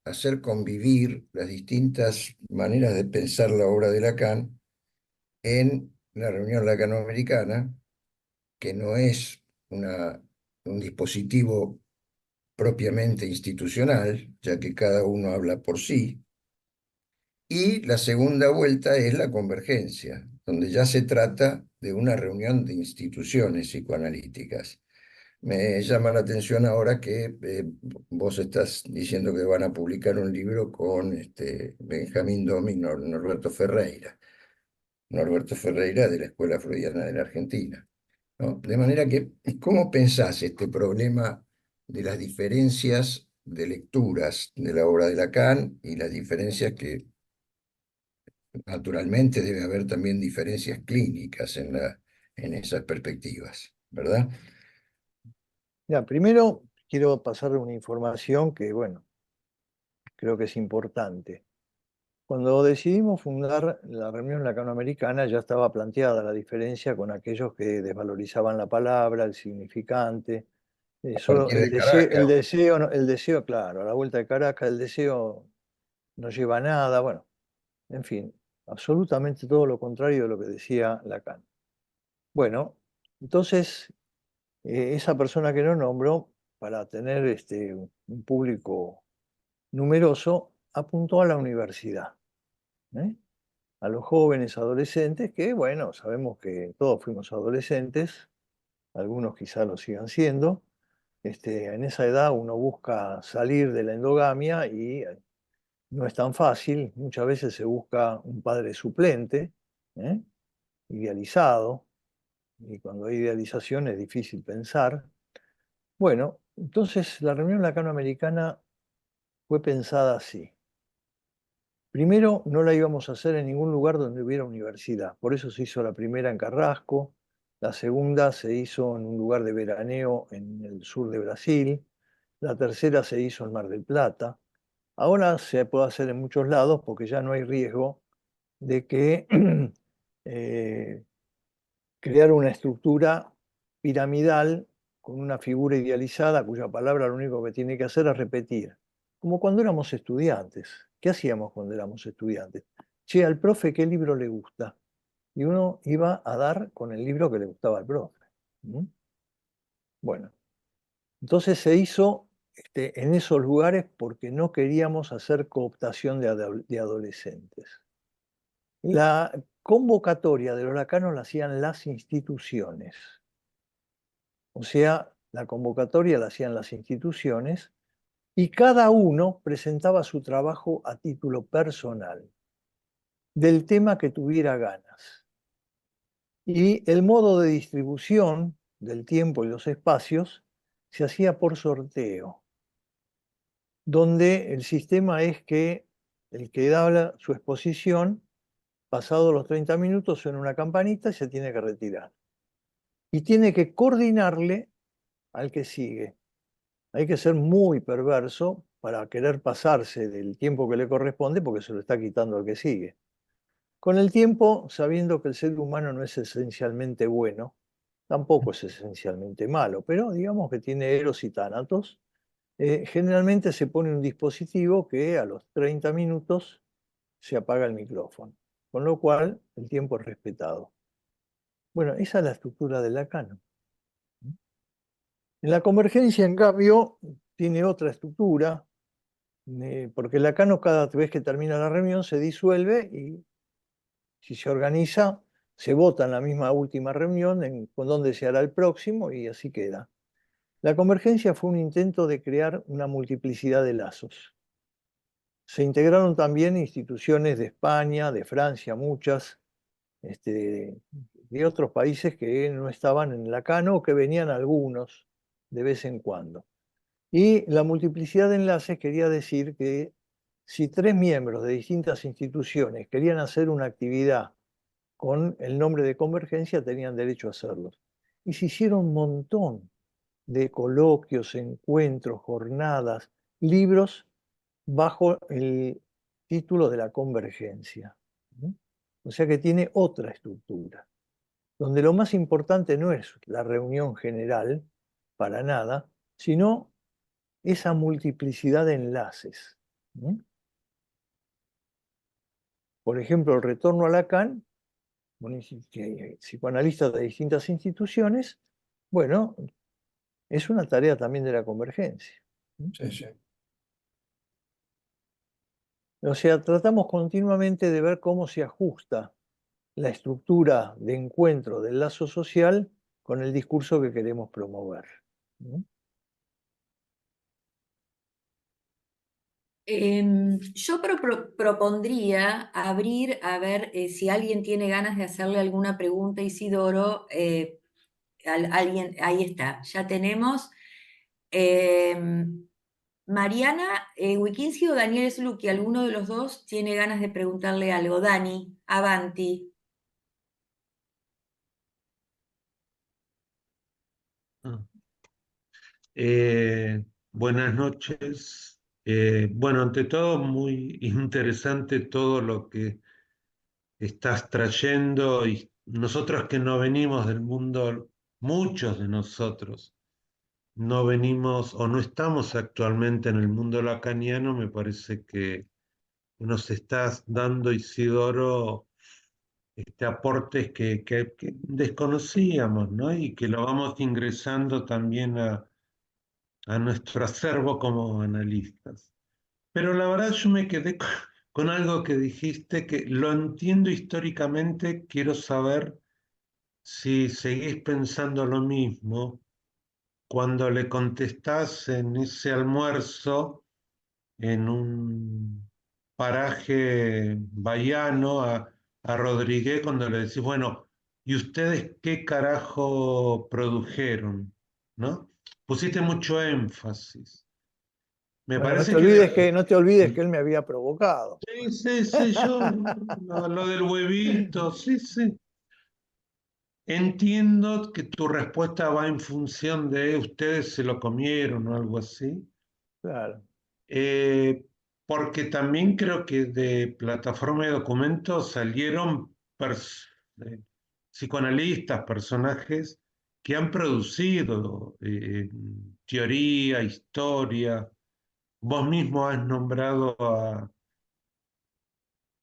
hacer convivir las distintas maneras de pensar la obra de Lacan en la reunión lacanoamericana, que no es un dispositivo propiamente institucional, ya que cada uno habla por sí. Y la segunda vuelta es la convergencia, donde ya se trata de una reunión de instituciones psicoanalíticas. Me llama la atención ahora que vos estás diciendo que van a publicar un libro con Benjamín Domi y Norberto Ferreira de la Escuela Freudiana de la Argentina, ¿no? De manera que, ¿cómo pensás este problema de las diferencias de lecturas de la obra de Lacan y las diferencias que naturalmente debe haber también diferencias clínicas en esas perspectivas, ¿verdad? Ya, primero quiero pasar una información que, bueno, creo que es importante. Cuando decidimos fundar la reunión lacanoamericana ya estaba planteada la diferencia con aquellos que desvalorizaban la palabra, el significante, A solo partir de Caracas. el deseo, claro, a la vuelta de Caracas, el deseo no lleva a nada, bueno, en fin, absolutamente todo lo contrario de lo que decía Lacan. Bueno, entonces, esa persona que no nombro, para tener un público numeroso, apuntó a la universidad, ¿eh? A los jóvenes adolescentes, que bueno, sabemos que todos fuimos adolescentes, algunos quizá lo sigan siendo. En esa edad uno busca salir de la endogamia y no es tan fácil, muchas veces se busca un padre suplente, ¿eh? Idealizado, y cuando hay idealización es difícil pensar. Bueno, entonces la reunión lacanoamericana fue pensada así. Primero, no la íbamos a hacer en ningún lugar donde hubiera universidad. Por eso se hizo la primera en Carrasco, la segunda se hizo en un lugar de veraneo en el sur de Brasil, la tercera se hizo en Mar del Plata. Ahora se puede hacer en muchos lados porque ya no hay riesgo de que eh, crear una estructura piramidal con una figura idealizada cuya palabra lo único que tiene que hacer es repetir. Como cuando éramos estudiantes. ¿Qué hacíamos cuando éramos estudiantes? Che, al profe, ¿qué libro le gusta? Y uno iba a dar con el libro que le gustaba al profe. ¿Mm? Bueno, entonces se hizo en esos lugares porque no queríamos hacer cooptación de adolescentes. La convocatoria de los lacanos la hacían las instituciones. O sea, la convocatoria la hacían las instituciones y cada uno presentaba su trabajo a título personal, del tema que tuviera ganas. Y el modo de distribución del tiempo y los espacios se hacía por sorteo. donde el sistema es que el que da su exposición, pasados los 30 minutos, suena una campanita y se tiene que retirar. Y tiene que coordinarle al que sigue. Hay que ser muy perverso para querer pasarse del tiempo que le corresponde porque se lo está quitando al que sigue. Con el tiempo, sabiendo que el ser humano no es esencialmente bueno, tampoco es esencialmente malo, pero digamos que tiene eros y tánatos, generalmente se pone un dispositivo que a los 30 minutos se apaga el micrófono, con lo cual el tiempo es respetado. Bueno, esa es la estructura de Lacan. En la convergencia, en cambio, tiene otra estructura, porque Lacan cada vez que termina la reunión se disuelve y si se organiza, se vota en la misma última reunión con dónde se hará el próximo y así queda. La convergencia fue un intento de crear una multiplicidad de lazos. Se integraron también instituciones de España, de Francia, muchas, de otros países que no estaban en Lacan o que venían algunos de vez en cuando. Y la multiplicidad de enlaces quería decir que si tres miembros de distintas instituciones querían hacer una actividad con el nombre de convergencia, tenían derecho a hacerlo. Y se hicieron un montón de coloquios, encuentros, jornadas, libros bajo el título de la convergencia. O sea que tiene otra estructura, donde lo más importante no es la reunión general, para nada, sino esa multiplicidad de enlaces. Por ejemplo, el retorno a Lacan, psicoanalistas de distintas instituciones, bueno, es una tarea también de la convergencia. Sí, sí. O sea, tratamos continuamente de ver cómo se ajusta la estructura de encuentro del lazo social con el discurso que queremos promover. Yo propondría abrir a ver si alguien tiene ganas de hacerle alguna pregunta a Isidoro. Alguien, ahí está, ya tenemos. Mariana Wikinski o Daniel Sluki, alguno de los dos tiene ganas de preguntarle algo. Dani, avanti. Ah. Buenas noches. Bueno, ante todo, muy interesante todo lo que estás trayendo y nosotros que no venimos del mundo, muchos de nosotros no venimos o no estamos actualmente en el mundo lacaniano, me parece que nos estás dando, Isidoro, aportes que desconocíamos, ¿no? Y que lo vamos ingresando también a nuestro acervo como analistas. Pero la verdad yo me quedé con algo que dijiste, que lo entiendo históricamente, quiero saber si seguís pensando lo mismo cuando le contestás en ese almuerzo en un paraje bahiano a Rodríguez, cuando le decís, bueno, ¿y ustedes qué carajo produjeron? ¿No? Pusiste mucho énfasis. Me Bueno, no te parece que olvides que, no te olvides que él me había provocado. sí, sí, sí, yo, lo del huevito, sí, sí. Entiendo que tu respuesta va en función de ustedes se lo comieron o algo así. Claro. Porque también creo que de plataforma de documentos salieron eh, psicoanalistas, personajes que han producido teoría, historia. Vos mismo has nombrado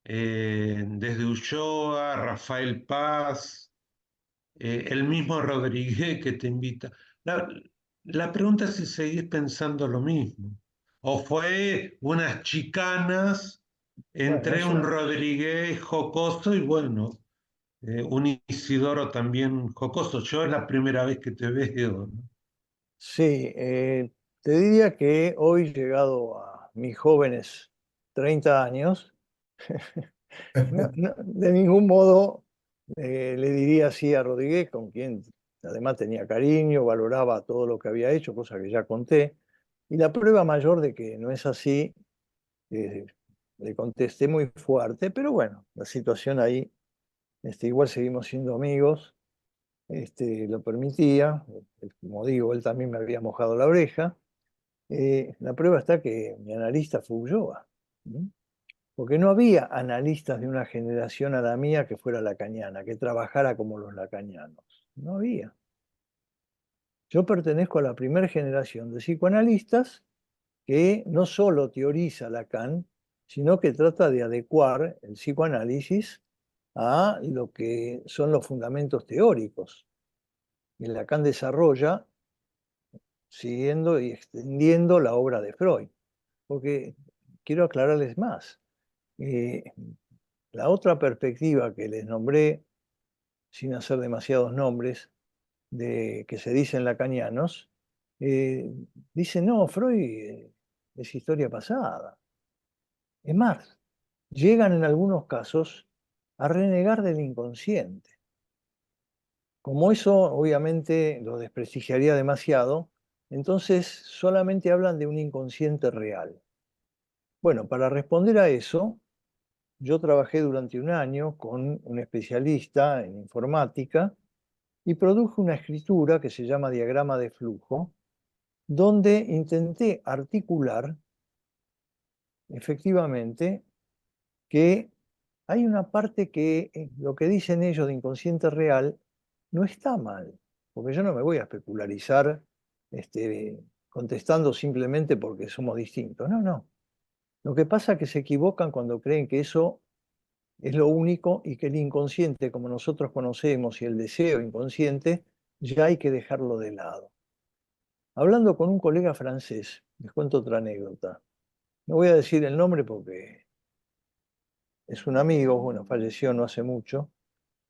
desde Ulloa, Rafael Paz, el mismo Rodríguez que te invita. La, la pregunta es si seguís pensando lo mismo. ¿O fue unas chicanas Bueno, entre un Rodríguez jocoso y bueno, un Isidoro también jocoso? Yo es la primera vez que te veo, ¿no? sí, te diría que hoy, llegado a mis jóvenes 30 años, de ningún modo le diría así a Rodríguez, con quien además tenía cariño, valoraba todo lo que había hecho, cosa que ya conté, Y la prueba mayor de que no es así, le contesté muy fuerte, pero bueno, la situación ahí, igual seguimos siendo amigos, lo permitía, como digo, él también me había mojado la oreja. La prueba está que mi analista fue Ulloa, ¿no? Porque no había analistas de una generación a la mía que fuera lacaniana, que trabajara como los lacanianos. No había. Yo pertenezco a la primera generación de psicoanalistas que no solo teoriza Lacan, sino que trata de adecuar el psicoanálisis a lo que son los fundamentos teóricos. Y Lacan desarrolla siguiendo y extendiendo la obra de Freud. Porque quiero aclararles más. La otra perspectiva que les nombré, sin hacer demasiados nombres, de que se dicen lacanianos, dicen, no, Freud es historia pasada. Es más, llegan en algunos casos a renegar del inconsciente. Como eso obviamente lo desprestigiaría demasiado, entonces solamente hablan de un inconsciente real. Bueno, para responder a eso, yo trabajé durante un año con un especialista en informática y produje una escritura que se llama diagrama de flujo, donde intenté articular efectivamente que hay una parte que lo que dicen ellos de inconsciente real no está mal, porque yo no me voy a especularizar contestando simplemente porque somos distintos. No, no. Lo que pasa es que se equivocan cuando creen que eso es lo único y que el inconsciente, como nosotros conocemos, y el deseo inconsciente, ya hay que dejarlo de lado. Hablando con un colega francés, les cuento otra anécdota. No voy a decir el nombre porque es un amigo, bueno, falleció no hace mucho.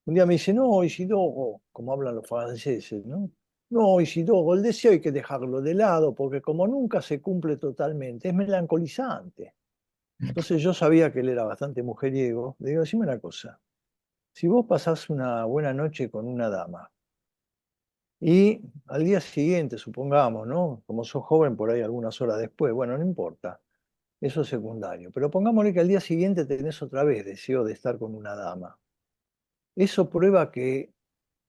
Un día me dice, no, Isidoro, como hablan los franceses, ¿no? No, Isidoro, el deseo hay que dejarlo de lado porque como nunca se cumple totalmente, es melancolizante. Entonces yo sabía que él era bastante mujeriego. Le digo, decime una cosa, si vos pasás una buena noche con una dama y al día siguiente, supongamos, ¿no? Como sos joven, por ahí algunas horas después, bueno, no importa, eso es secundario, pero pongámosle que al día siguiente tenés otra vez deseo de estar con una dama. ¿Eso prueba que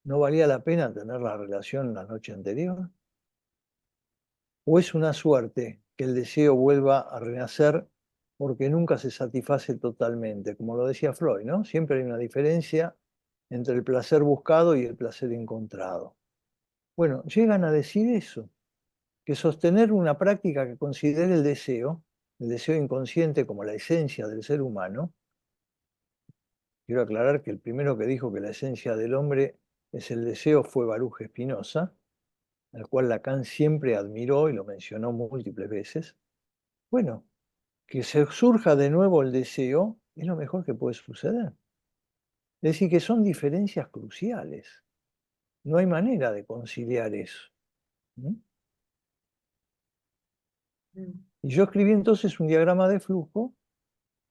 no valía la pena tener la relación la noche anterior? ¿O es una suerte que el deseo vuelva a renacer porque nunca se satisface totalmente? Como lo decía Freud, ¿no? Siempre hay una diferencia entre el placer buscado y el placer encontrado. Bueno, llegan a decir eso, que sostener una práctica que considere el deseo inconsciente como la esencia del ser humano. Quiero aclarar que el primero que dijo que la esencia del hombre es el deseo fue Baruch Spinoza, al cual Lacan siempre admiró y lo mencionó múltiples veces. Bueno, que se surja de nuevo el deseo es lo mejor que puede suceder. Es decir, que son diferencias cruciales. No hay manera de conciliar eso. ¿No? Y yo escribí entonces un diagrama de flujo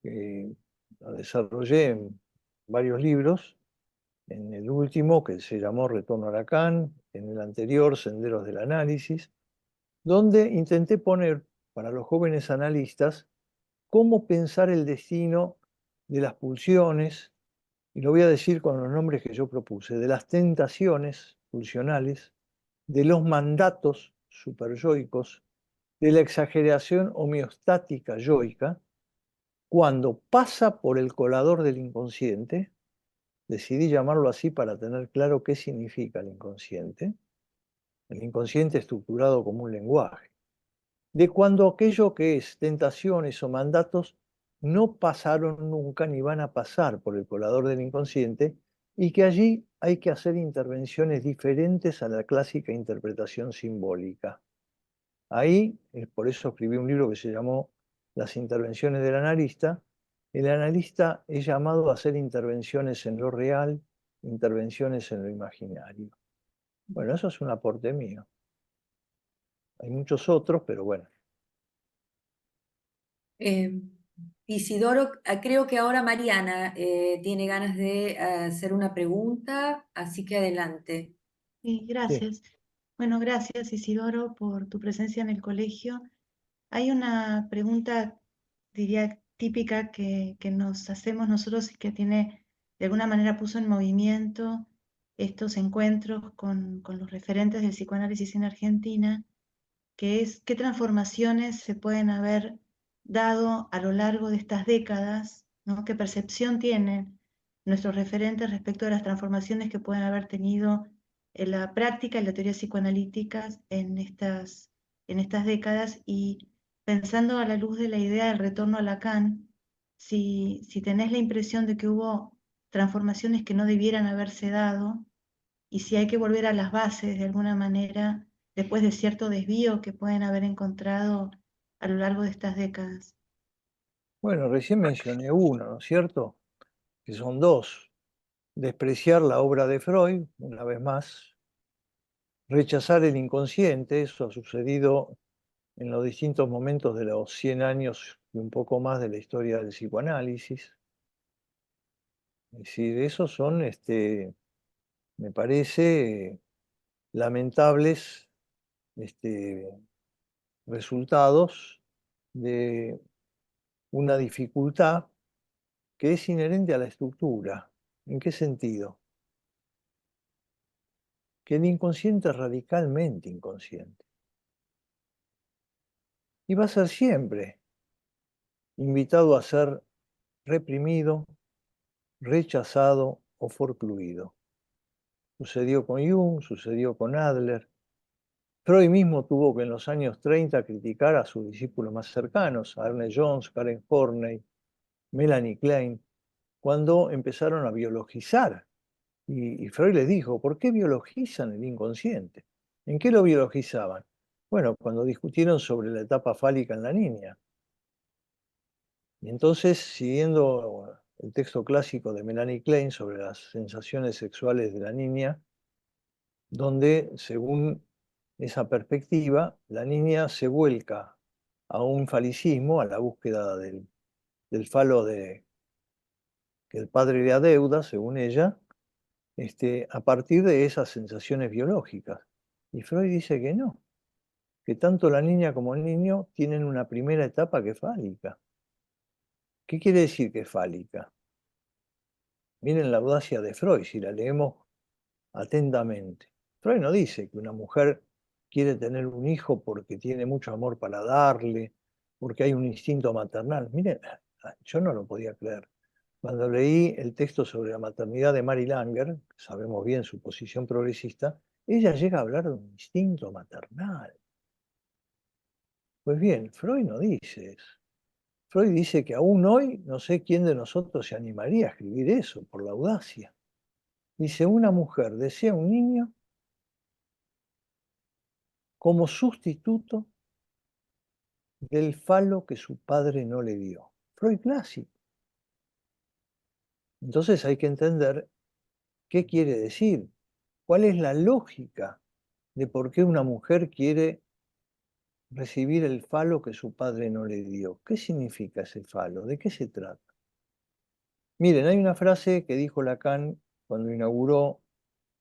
que lo desarrollé en varios libros, en el último que se llamó Retorno a Lacan, en el anterior Senderos del Análisis, donde intenté poner para los jóvenes analistas cómo pensar el destino de las pulsiones, y lo voy a decir con los nombres que yo propuse, de las tentaciones pulsionales, de los mandatos superyoicos, de la exageración homeostática yoica, cuando pasa por el colador del inconsciente. Decidí llamarlo así para tener claro qué significa el inconsciente estructurado como un lenguaje, de cuando aquello que es tentaciones o mandatos no pasaron nunca ni van a pasar por el colador del inconsciente y que allí hay que hacer intervenciones diferentes a la clásica interpretación simbólica. Ahí, por eso escribí un libro que se llamó Las intervenciones del analista. El analista es llamado a hacer intervenciones en lo real, intervenciones en lo imaginario. Bueno, eso es un aporte mío. Hay muchos otros, pero bueno. Isidoro, creo que ahora Mariana tiene ganas de hacer una pregunta, así que adelante. Sí, gracias. Bueno, gracias Isidoro por tu presencia en el colegio Hay una pregunta, diría, típica que nos hacemos nosotros y que tiene, de alguna manera puso en movimiento estos encuentros con los referentes del psicoanálisis en Argentina, que es qué transformaciones se pueden haber dado a lo largo de estas décadas, ¿no? ¿Qué percepción tienen nuestros referentes respecto de las transformaciones que pueden haber tenido en la práctica y la teoría psicoanalítica en estas décadas? Y pensando a la luz de la idea del retorno a Lacan, si tenés la impresión de que hubo transformaciones que no debieran haberse dado, y si hay que volver a las bases de alguna manera después de cierto desvío que pueden haber encontrado a lo largo de estas décadas. Bueno, recién mencioné uno, ¿no es cierto? Que son dos. Despreciar la obra de Freud, una vez más. Rechazar el inconsciente, eso ha sucedido en los distintos momentos de los 100 años y un poco más de la historia del psicoanálisis. Es decir, esos son, me parece, lamentables resultados de una dificultad que es inherente a la estructura. ¿En qué sentido? Que el inconsciente es radicalmente inconsciente. Y va a ser siempre invitado a ser reprimido, rechazado o forcluido. Sucedió con Jung, sucedió con Adler. Freud mismo tuvo que en los años 30 criticar a sus discípulos más cercanos, a Ernest Jones, Karen Horney, Melanie Klein, cuando empezaron a biologizar. Y Freud les dijo, ¿por qué biologizan el inconsciente? ¿En qué lo biologizaban? Bueno, cuando discutieron sobre la etapa fálica en la niña. Y entonces, siguiendo el texto clásico de Melanie Klein sobre las sensaciones sexuales de la niña, donde, según esa perspectiva, la niña se vuelca a un falicismo, a la búsqueda del falo que el padre le adeuda, según ella, a partir de esas sensaciones biológicas. Y Freud dice que no, que tanto la niña como el niño tienen una primera etapa que es fálica. ¿Qué quiere decir que es fálica? Miren la audacia de Freud, si la leemos atentamente. Freud no dice que una mujer quiere tener un hijo porque tiene mucho amor para darle, porque hay un instinto maternal. Miren, yo no lo podía creer. Cuando leí el texto sobre la maternidad de Mary Langer, sabemos bien su posición progresista, ella llega a hablar de un instinto maternal. Pues bien, Freud no dice eso. Freud dice que aún hoy no sé quién de nosotros se animaría a escribir eso por la audacia. Dice, una mujer desea un niño como sustituto del falo que su padre no le dio. Freud clásico. Entonces hay que entender qué quiere decir, cuál es la lógica de por qué una mujer quiere recibir el falo que su padre no le dio. ¿Qué significa ese falo? ¿De qué se trata? Miren, hay una frase que dijo Lacan cuando inauguró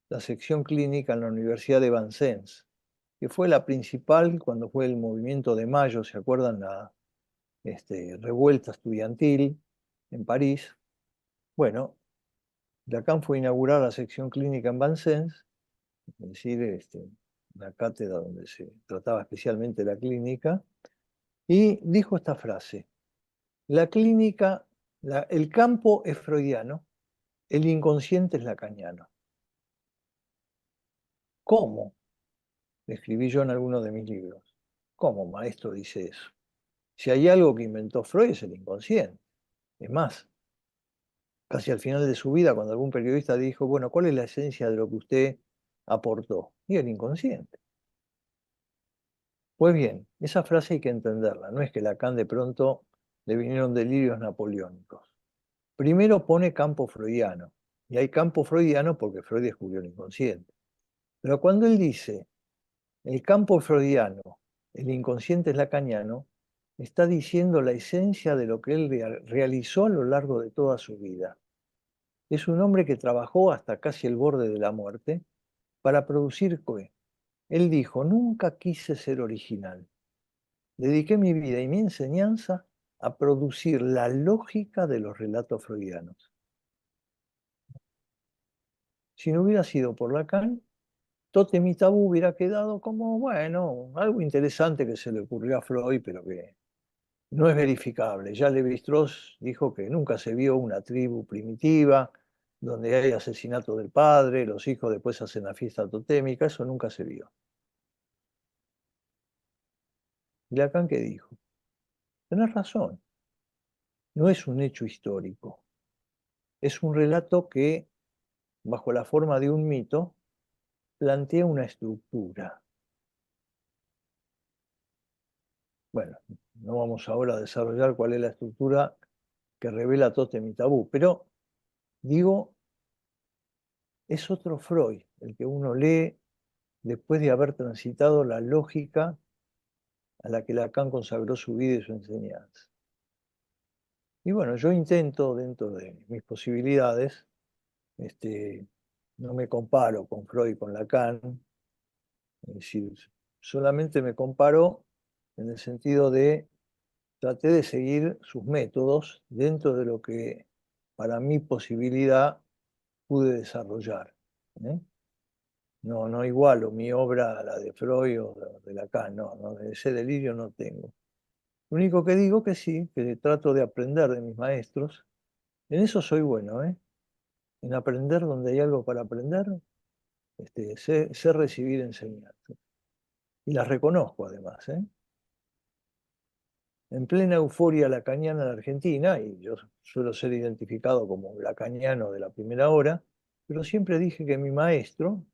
la sección clínica en la Universidad de Vincennes, que fue la principal cuando fue el movimiento de Mayo, ¿se acuerdan? La revuelta estudiantil en París. Bueno, Lacan fue a inaugurar la sección clínica en Vincennes, es decir, una cátedra donde se trataba especialmente la clínica, y dijo esta frase: la clínica, el campo es freudiano, el inconsciente es lacaniano. ¿Cómo? Le escribí yo en alguno de mis libros. ¿Cómo, maestro, dice eso? Si hay algo que inventó Freud es el inconsciente. Es más, casi al final de su vida, cuando algún periodista dijo, bueno, ¿cuál es la esencia de lo que usted aportó? Y el inconsciente. Pues bien, esa frase hay que entenderla. No es que Lacan de pronto le vinieron delirios napoleónicos. Primero pone campo freudiano. Y hay campo freudiano porque Freud descubrió el inconsciente. Pero cuando él dice el campo freudiano, el inconsciente es lacaniano, está diciendo la esencia de lo que él realizó a lo largo de toda su vida. Es un hombre que trabajó hasta casi el borde de la muerte para producir qué. Él dijo, nunca quise ser original. dediqué mi vida y mi enseñanza a producir la lógica de los relatos freudianos. Si no hubiera sido por Lacan, Tótem y Tabú hubiera quedado como, bueno, algo interesante que se le ocurrió a Freud, pero que no es verificable. Ya Lévi-Strauss dijo que nunca se vio una tribu primitiva donde hay asesinato del padre, los hijos después hacen la fiesta totémica, eso nunca se vio. ¿Y Lacan qué dijo? Tenés razón, no es un hecho histórico, es un relato que, bajo la forma de un mito, plantea una estructura. Bueno, no vamos ahora a desarrollar cuál es la estructura que revela Tótem y Tabú, pero digo, es otro Freud el que uno lee después de haber transitado la lógica a la que Lacan consagró su vida y su enseñanza. Y bueno, yo intento, dentro de mis posibilidades, no me comparo con Freud y con Lacan, es decir, solamente me comparo en el sentido de traté de seguir sus métodos dentro de lo que para mi posibilidad pude desarrollar. ¿eh? No igualo mi obra a la de Freud o de Lacan, no, ese delirio no tengo. Lo único que digo que sí, que trato de aprender de mis maestros. En eso soy bueno, en aprender donde hay algo para aprender, sé recibir enseñanzas. Y las reconozco además. En plena euforia lacaniana en Argentina, y yo suelo ser identificado como un lacaniano de la primera hora, pero siempre dije que mi maestro,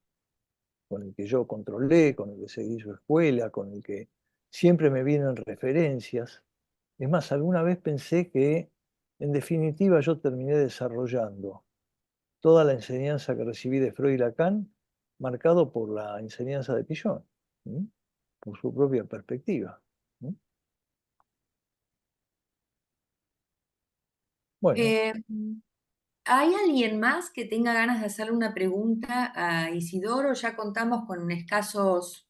con el que yo controlé, con el que seguí su escuela, con el que siempre me vienen referencias. Es más, alguna vez pensé que, en definitiva, yo terminé desarrollando toda la enseñanza que recibí de Freud y Lacan, marcado por la enseñanza de Pillon, ¿sí? Por su propia perspectiva. ¿Sí? Bueno, Eh, ¿Hay alguien más que tenga ganas de hacerle una pregunta a Isidoro? Ya contamos con escasos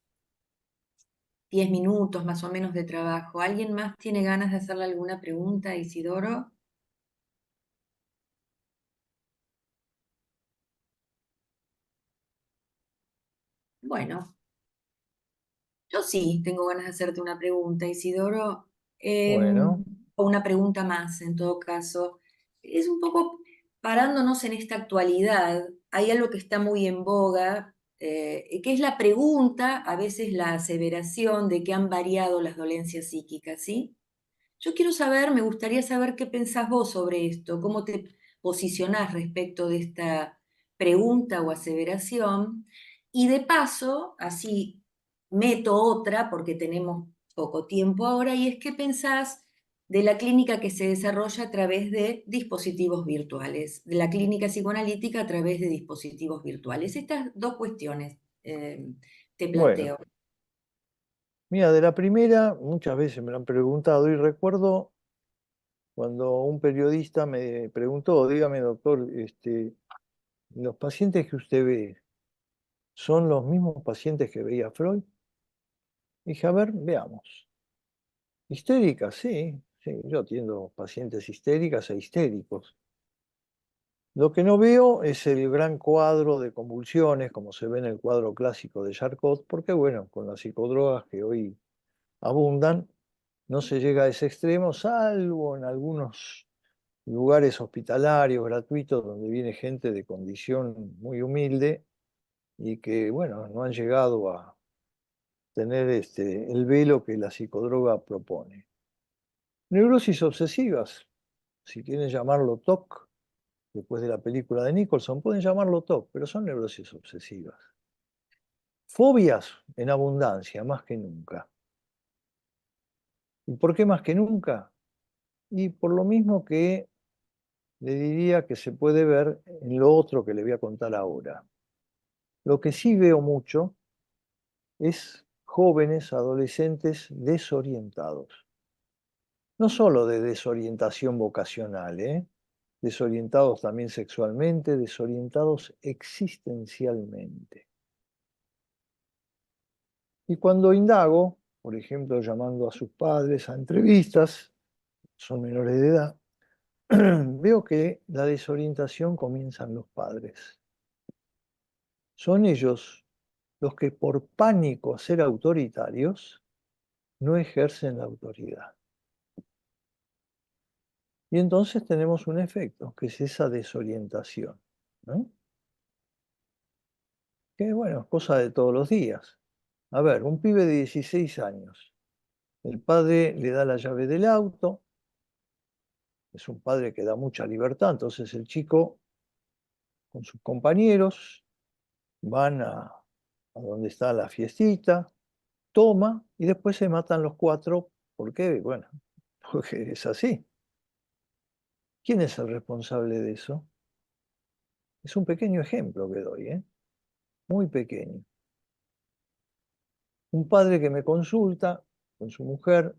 10 minutos más o menos de trabajo. ¿Alguien más tiene ganas de hacerle alguna pregunta a Isidoro? Bueno, yo sí tengo ganas de hacerte una pregunta, Isidoro. bueno, O una pregunta más, en todo caso. Es un poco parándonos en esta actualidad. Hay algo que está muy en boga, que es la pregunta, a veces la aseveración de que han variado las dolencias psíquicas, ¿sí? Yo quiero saber, me gustaría saber qué pensás vos sobre esto, cómo te posicionás respecto de esta pregunta o aseveración. Y de paso, así meto otra, porque tenemos poco tiempo ahora, y es qué pensás de la clínica que se desarrolla a través de dispositivos virtuales, de la clínica psicoanalítica a través de dispositivos virtuales. Estas dos cuestiones te bueno. planteo. Mira, de la primera, muchas veces me lo han preguntado y recuerdo cuando un periodista me preguntó, dígame doctor, ¿los pacientes que usted ve son los mismos pacientes que veía Freud? Dije, a ver, veamos. Histéricas, sí, yo atiendo pacientes histéricas e histéricos. Lo que no veo es el gran cuadro de convulsiones, como se ve en el cuadro clásico de Charcot, porque bueno, con las psicodrogas que hoy abundan, no se llega a ese extremo, salvo en algunos lugares hospitalarios gratuitos donde viene gente de condición muy humilde y que, bueno, no han llegado a tener el velo que la psicodroga propone. Neurosis obsesivas, si quieren llamarlo TOC, después de la película de Nicholson, pueden llamarlo TOC, pero son neurosis obsesivas. Fobias en abundancia, más que nunca. ¿Y por qué más que nunca? Y por lo mismo que le diría que se puede ver en lo otro que le voy a contar ahora. Lo que sí veo mucho es jóvenes, adolescentes desorientados. No solo de desorientación vocacional, desorientados también sexualmente, desorientados existencialmente. Y cuando indago, por ejemplo, llamando a sus padres a entrevistas, son menores de edad, veo que la desorientación comienza en los padres. Son ellos los que por pánico a ser autoritarios no ejercen la autoridad. Y entonces tenemos un efecto, que es esa desorientación, ¿no? Que bueno, es cosa de todos los días. A ver, un pibe de 16 años, el padre le da la llave del auto, es un padre que da mucha libertad, entonces el chico con sus compañeros van a donde está la fiestita, toma y después se matan los cuatro. ¿Por qué? Bueno, porque es así. ¿Quién es el responsable de eso? Es un pequeño ejemplo que doy, ¿eh? Muy pequeño. Un padre que me consulta con su mujer,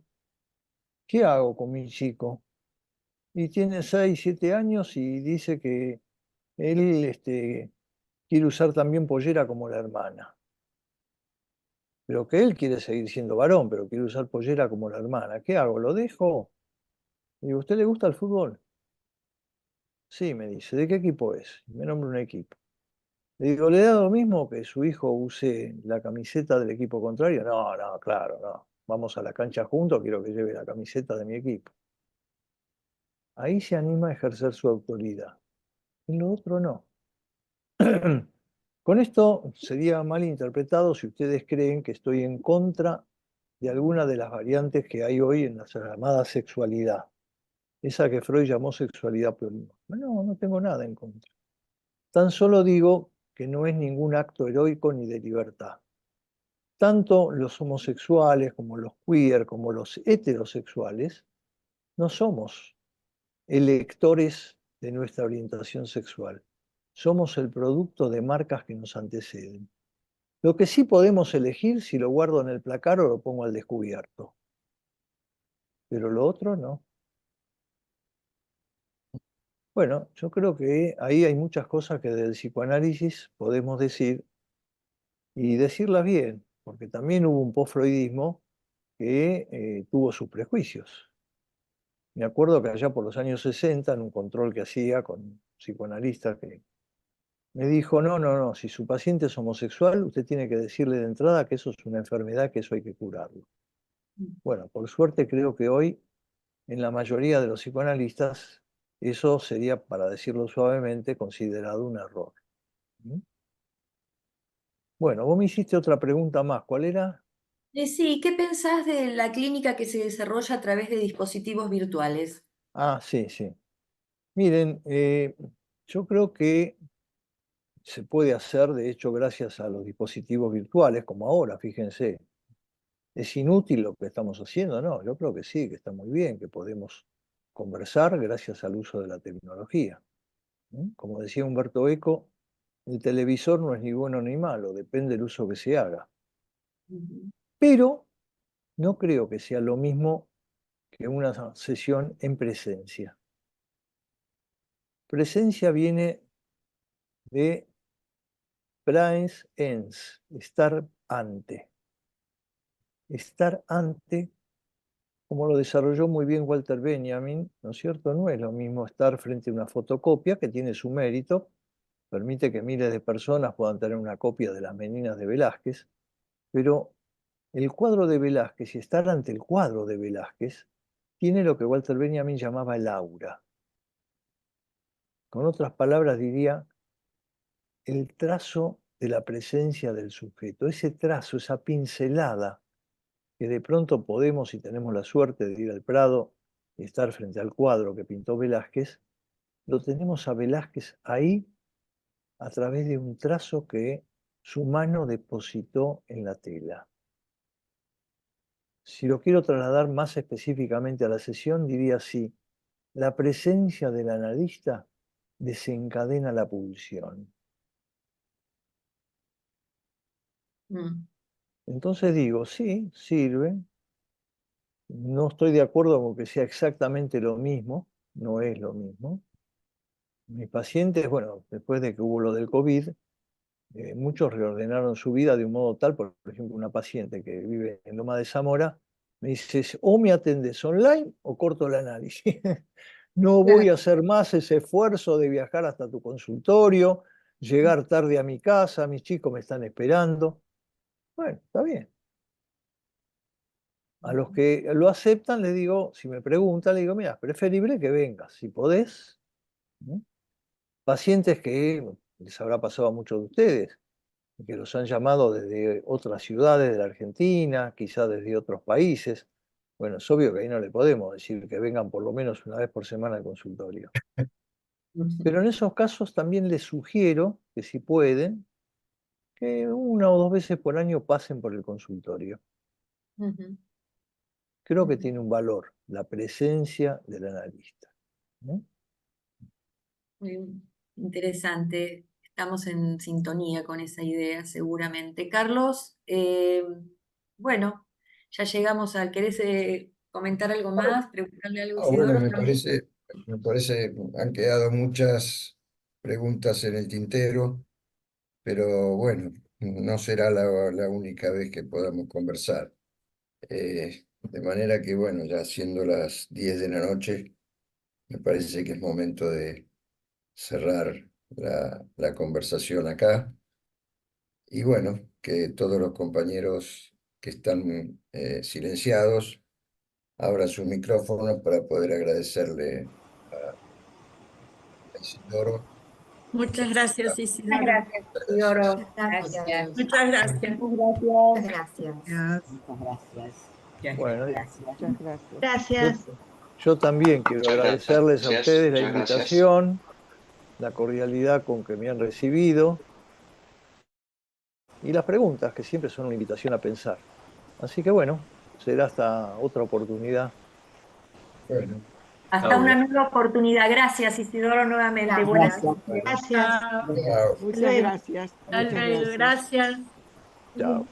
¿qué hago con mi chico? Y tiene 6, 7 años y dice que él quiere usar también pollera como la hermana. Pero que él quiere seguir siendo varón, pero quiere usar pollera como la hermana. ¿Qué hago? ¿Lo dejo? Y digo, ¿usted le gusta el fútbol? Sí, me dice. ¿De qué equipo es? Me nombra un equipo. Le digo, ¿le da lo mismo que su hijo use la camiseta del equipo contrario? No, no, claro, no. Vamos a la cancha juntos, quiero que lleve la camiseta de mi equipo. Ahí se anima a ejercer su autoridad. En lo otro no. Con esto sería mal interpretado si ustedes creen que estoy en contra de alguna de las variantes que hay hoy en la llamada sexualidad. Esa que Freud llamó sexualidad polimorfa. No, no tengo nada en contra. Tan solo digo que no es ningún acto heroico ni de libertad. Tanto los homosexuales como los queer, como los heterosexuales, no somos electores de nuestra orientación sexual. Somos el producto de marcas que nos anteceden. Lo que sí podemos elegir si lo guardo en el placar o lo pongo al descubierto. Pero lo otro no. Bueno, yo creo que ahí hay muchas cosas que del psicoanálisis podemos decir y decirlas bien, porque también hubo un post-freudismo que tuvo sus prejuicios. Me acuerdo que allá por los años 60, en un control que hacía con un psicoanalista que me dijo, no, no, no, si su paciente es homosexual, usted tiene que decirle de entrada que eso es una enfermedad, que eso hay que curarlo. Bueno, por suerte creo que hoy, en la mayoría de los psicoanalistas, eso sería, para decirlo suavemente, considerado un error. ¿Mm? Bueno, vos me hiciste otra pregunta más. ¿Cuál era? Sí, ¿qué pensás de la clínica que se desarrolla a través de dispositivos virtuales? Ah, sí, sí. Miren, yo creo que se puede hacer, de hecho, gracias a los dispositivos virtuales, como ahora, fíjense. ¿Es inútil lo que estamos haciendo? No, yo creo que sí, que está muy bien, que podemos conversar gracias al uso de la tecnología. Como decía Humberto Eco, el televisor no es ni bueno ni malo, depende del uso que se haga. Ujú. Pero no creo que sea lo mismo que una sesión en presencia. Presencia viene de praens ens, estar ante. Estar ante, como lo desarrolló muy bien Walter Benjamin, ¿no es cierto? No es lo mismo estar frente a una fotocopia, que tiene su mérito, permite que miles de personas puedan tener una copia de las Meninas de Velázquez, pero el cuadro de Velázquez y estar ante el cuadro de Velázquez tiene lo que Walter Benjamin llamaba el aura. Con otras palabras diría el trazo de la presencia del sujeto, ese trazo, esa pincelada que de pronto podemos, si tenemos la suerte de ir al Prado y estar frente al cuadro que pintó Velázquez, lo tenemos a Velázquez ahí a través de un trazo que su mano depositó en la tela. Si lo quiero trasladar más específicamente a la sesión, diría así: la presencia del analista desencadena la pulsión. Mm. Entonces digo, sí, sirve. No estoy de acuerdo con que sea exactamente lo mismo, no es lo mismo. Mis pacientes, bueno, después de que hubo lo del COVID, muchos reordenaron su vida de un modo tal, por ejemplo, una paciente que vive en Loma de Zamora, me dice, o me atendes online o corto el análisis. No voy a hacer más ese esfuerzo de viajar hasta tu consultorio, llegar tarde a mi casa, mis chicos me están esperando. Bueno, está bien. A los que lo aceptan les digo, si me preguntan, les digo, mira, es preferible que vengas, si podés. Pacientes que les habrá pasado a muchos de ustedes, que los han llamado desde otras ciudades de la Argentina, quizás desde otros países. Bueno, es obvio que ahí no le podemos decir que vengan por lo menos una vez por semana al consultorio. Pero en esos casos también les sugiero que si pueden, que 1 o 2 veces por año pasen por el consultorio. Creo que tiene un valor la presencia del analista. Muy interesante. Estamos en sintonía con esa idea, seguramente. Carlos, bueno, ya llegamos al. ¿Querés comentar algo más? ¿Preguntarle algo a Bueno, Isidoro? me parece, han quedado muchas preguntas en el tintero, pero bueno, no será la única vez que podamos conversar. De manera que, bueno, ya siendo las 10 de la noche, me parece que es momento de cerrar la conversación acá. Y bueno, que todos los compañeros que están silenciados abran sus micrófonos para poder agradecerle a Isidoro. Muchas gracias, Isidoro. Gracias, Isidoro. Gracias. Gracias. Muchas gracias. Muchas gracias. Muchas gracias. Bueno, Muchas gracias. Gracias. yo también quiero agradecerles a ustedes la Muchas gracias. invitación, la cordialidad con que me han recibido y las preguntas, que siempre son una invitación a pensar. Así que bueno, será hasta otra oportunidad. Bueno, Hasta una nueva oportunidad. Gracias, Isidoro, nuevamente. Gracias. Buenas bueno, Gracias. Chao. chao. Muchas Luego. gracias. Hasta Muchas luego, gracias. gracias. Chao.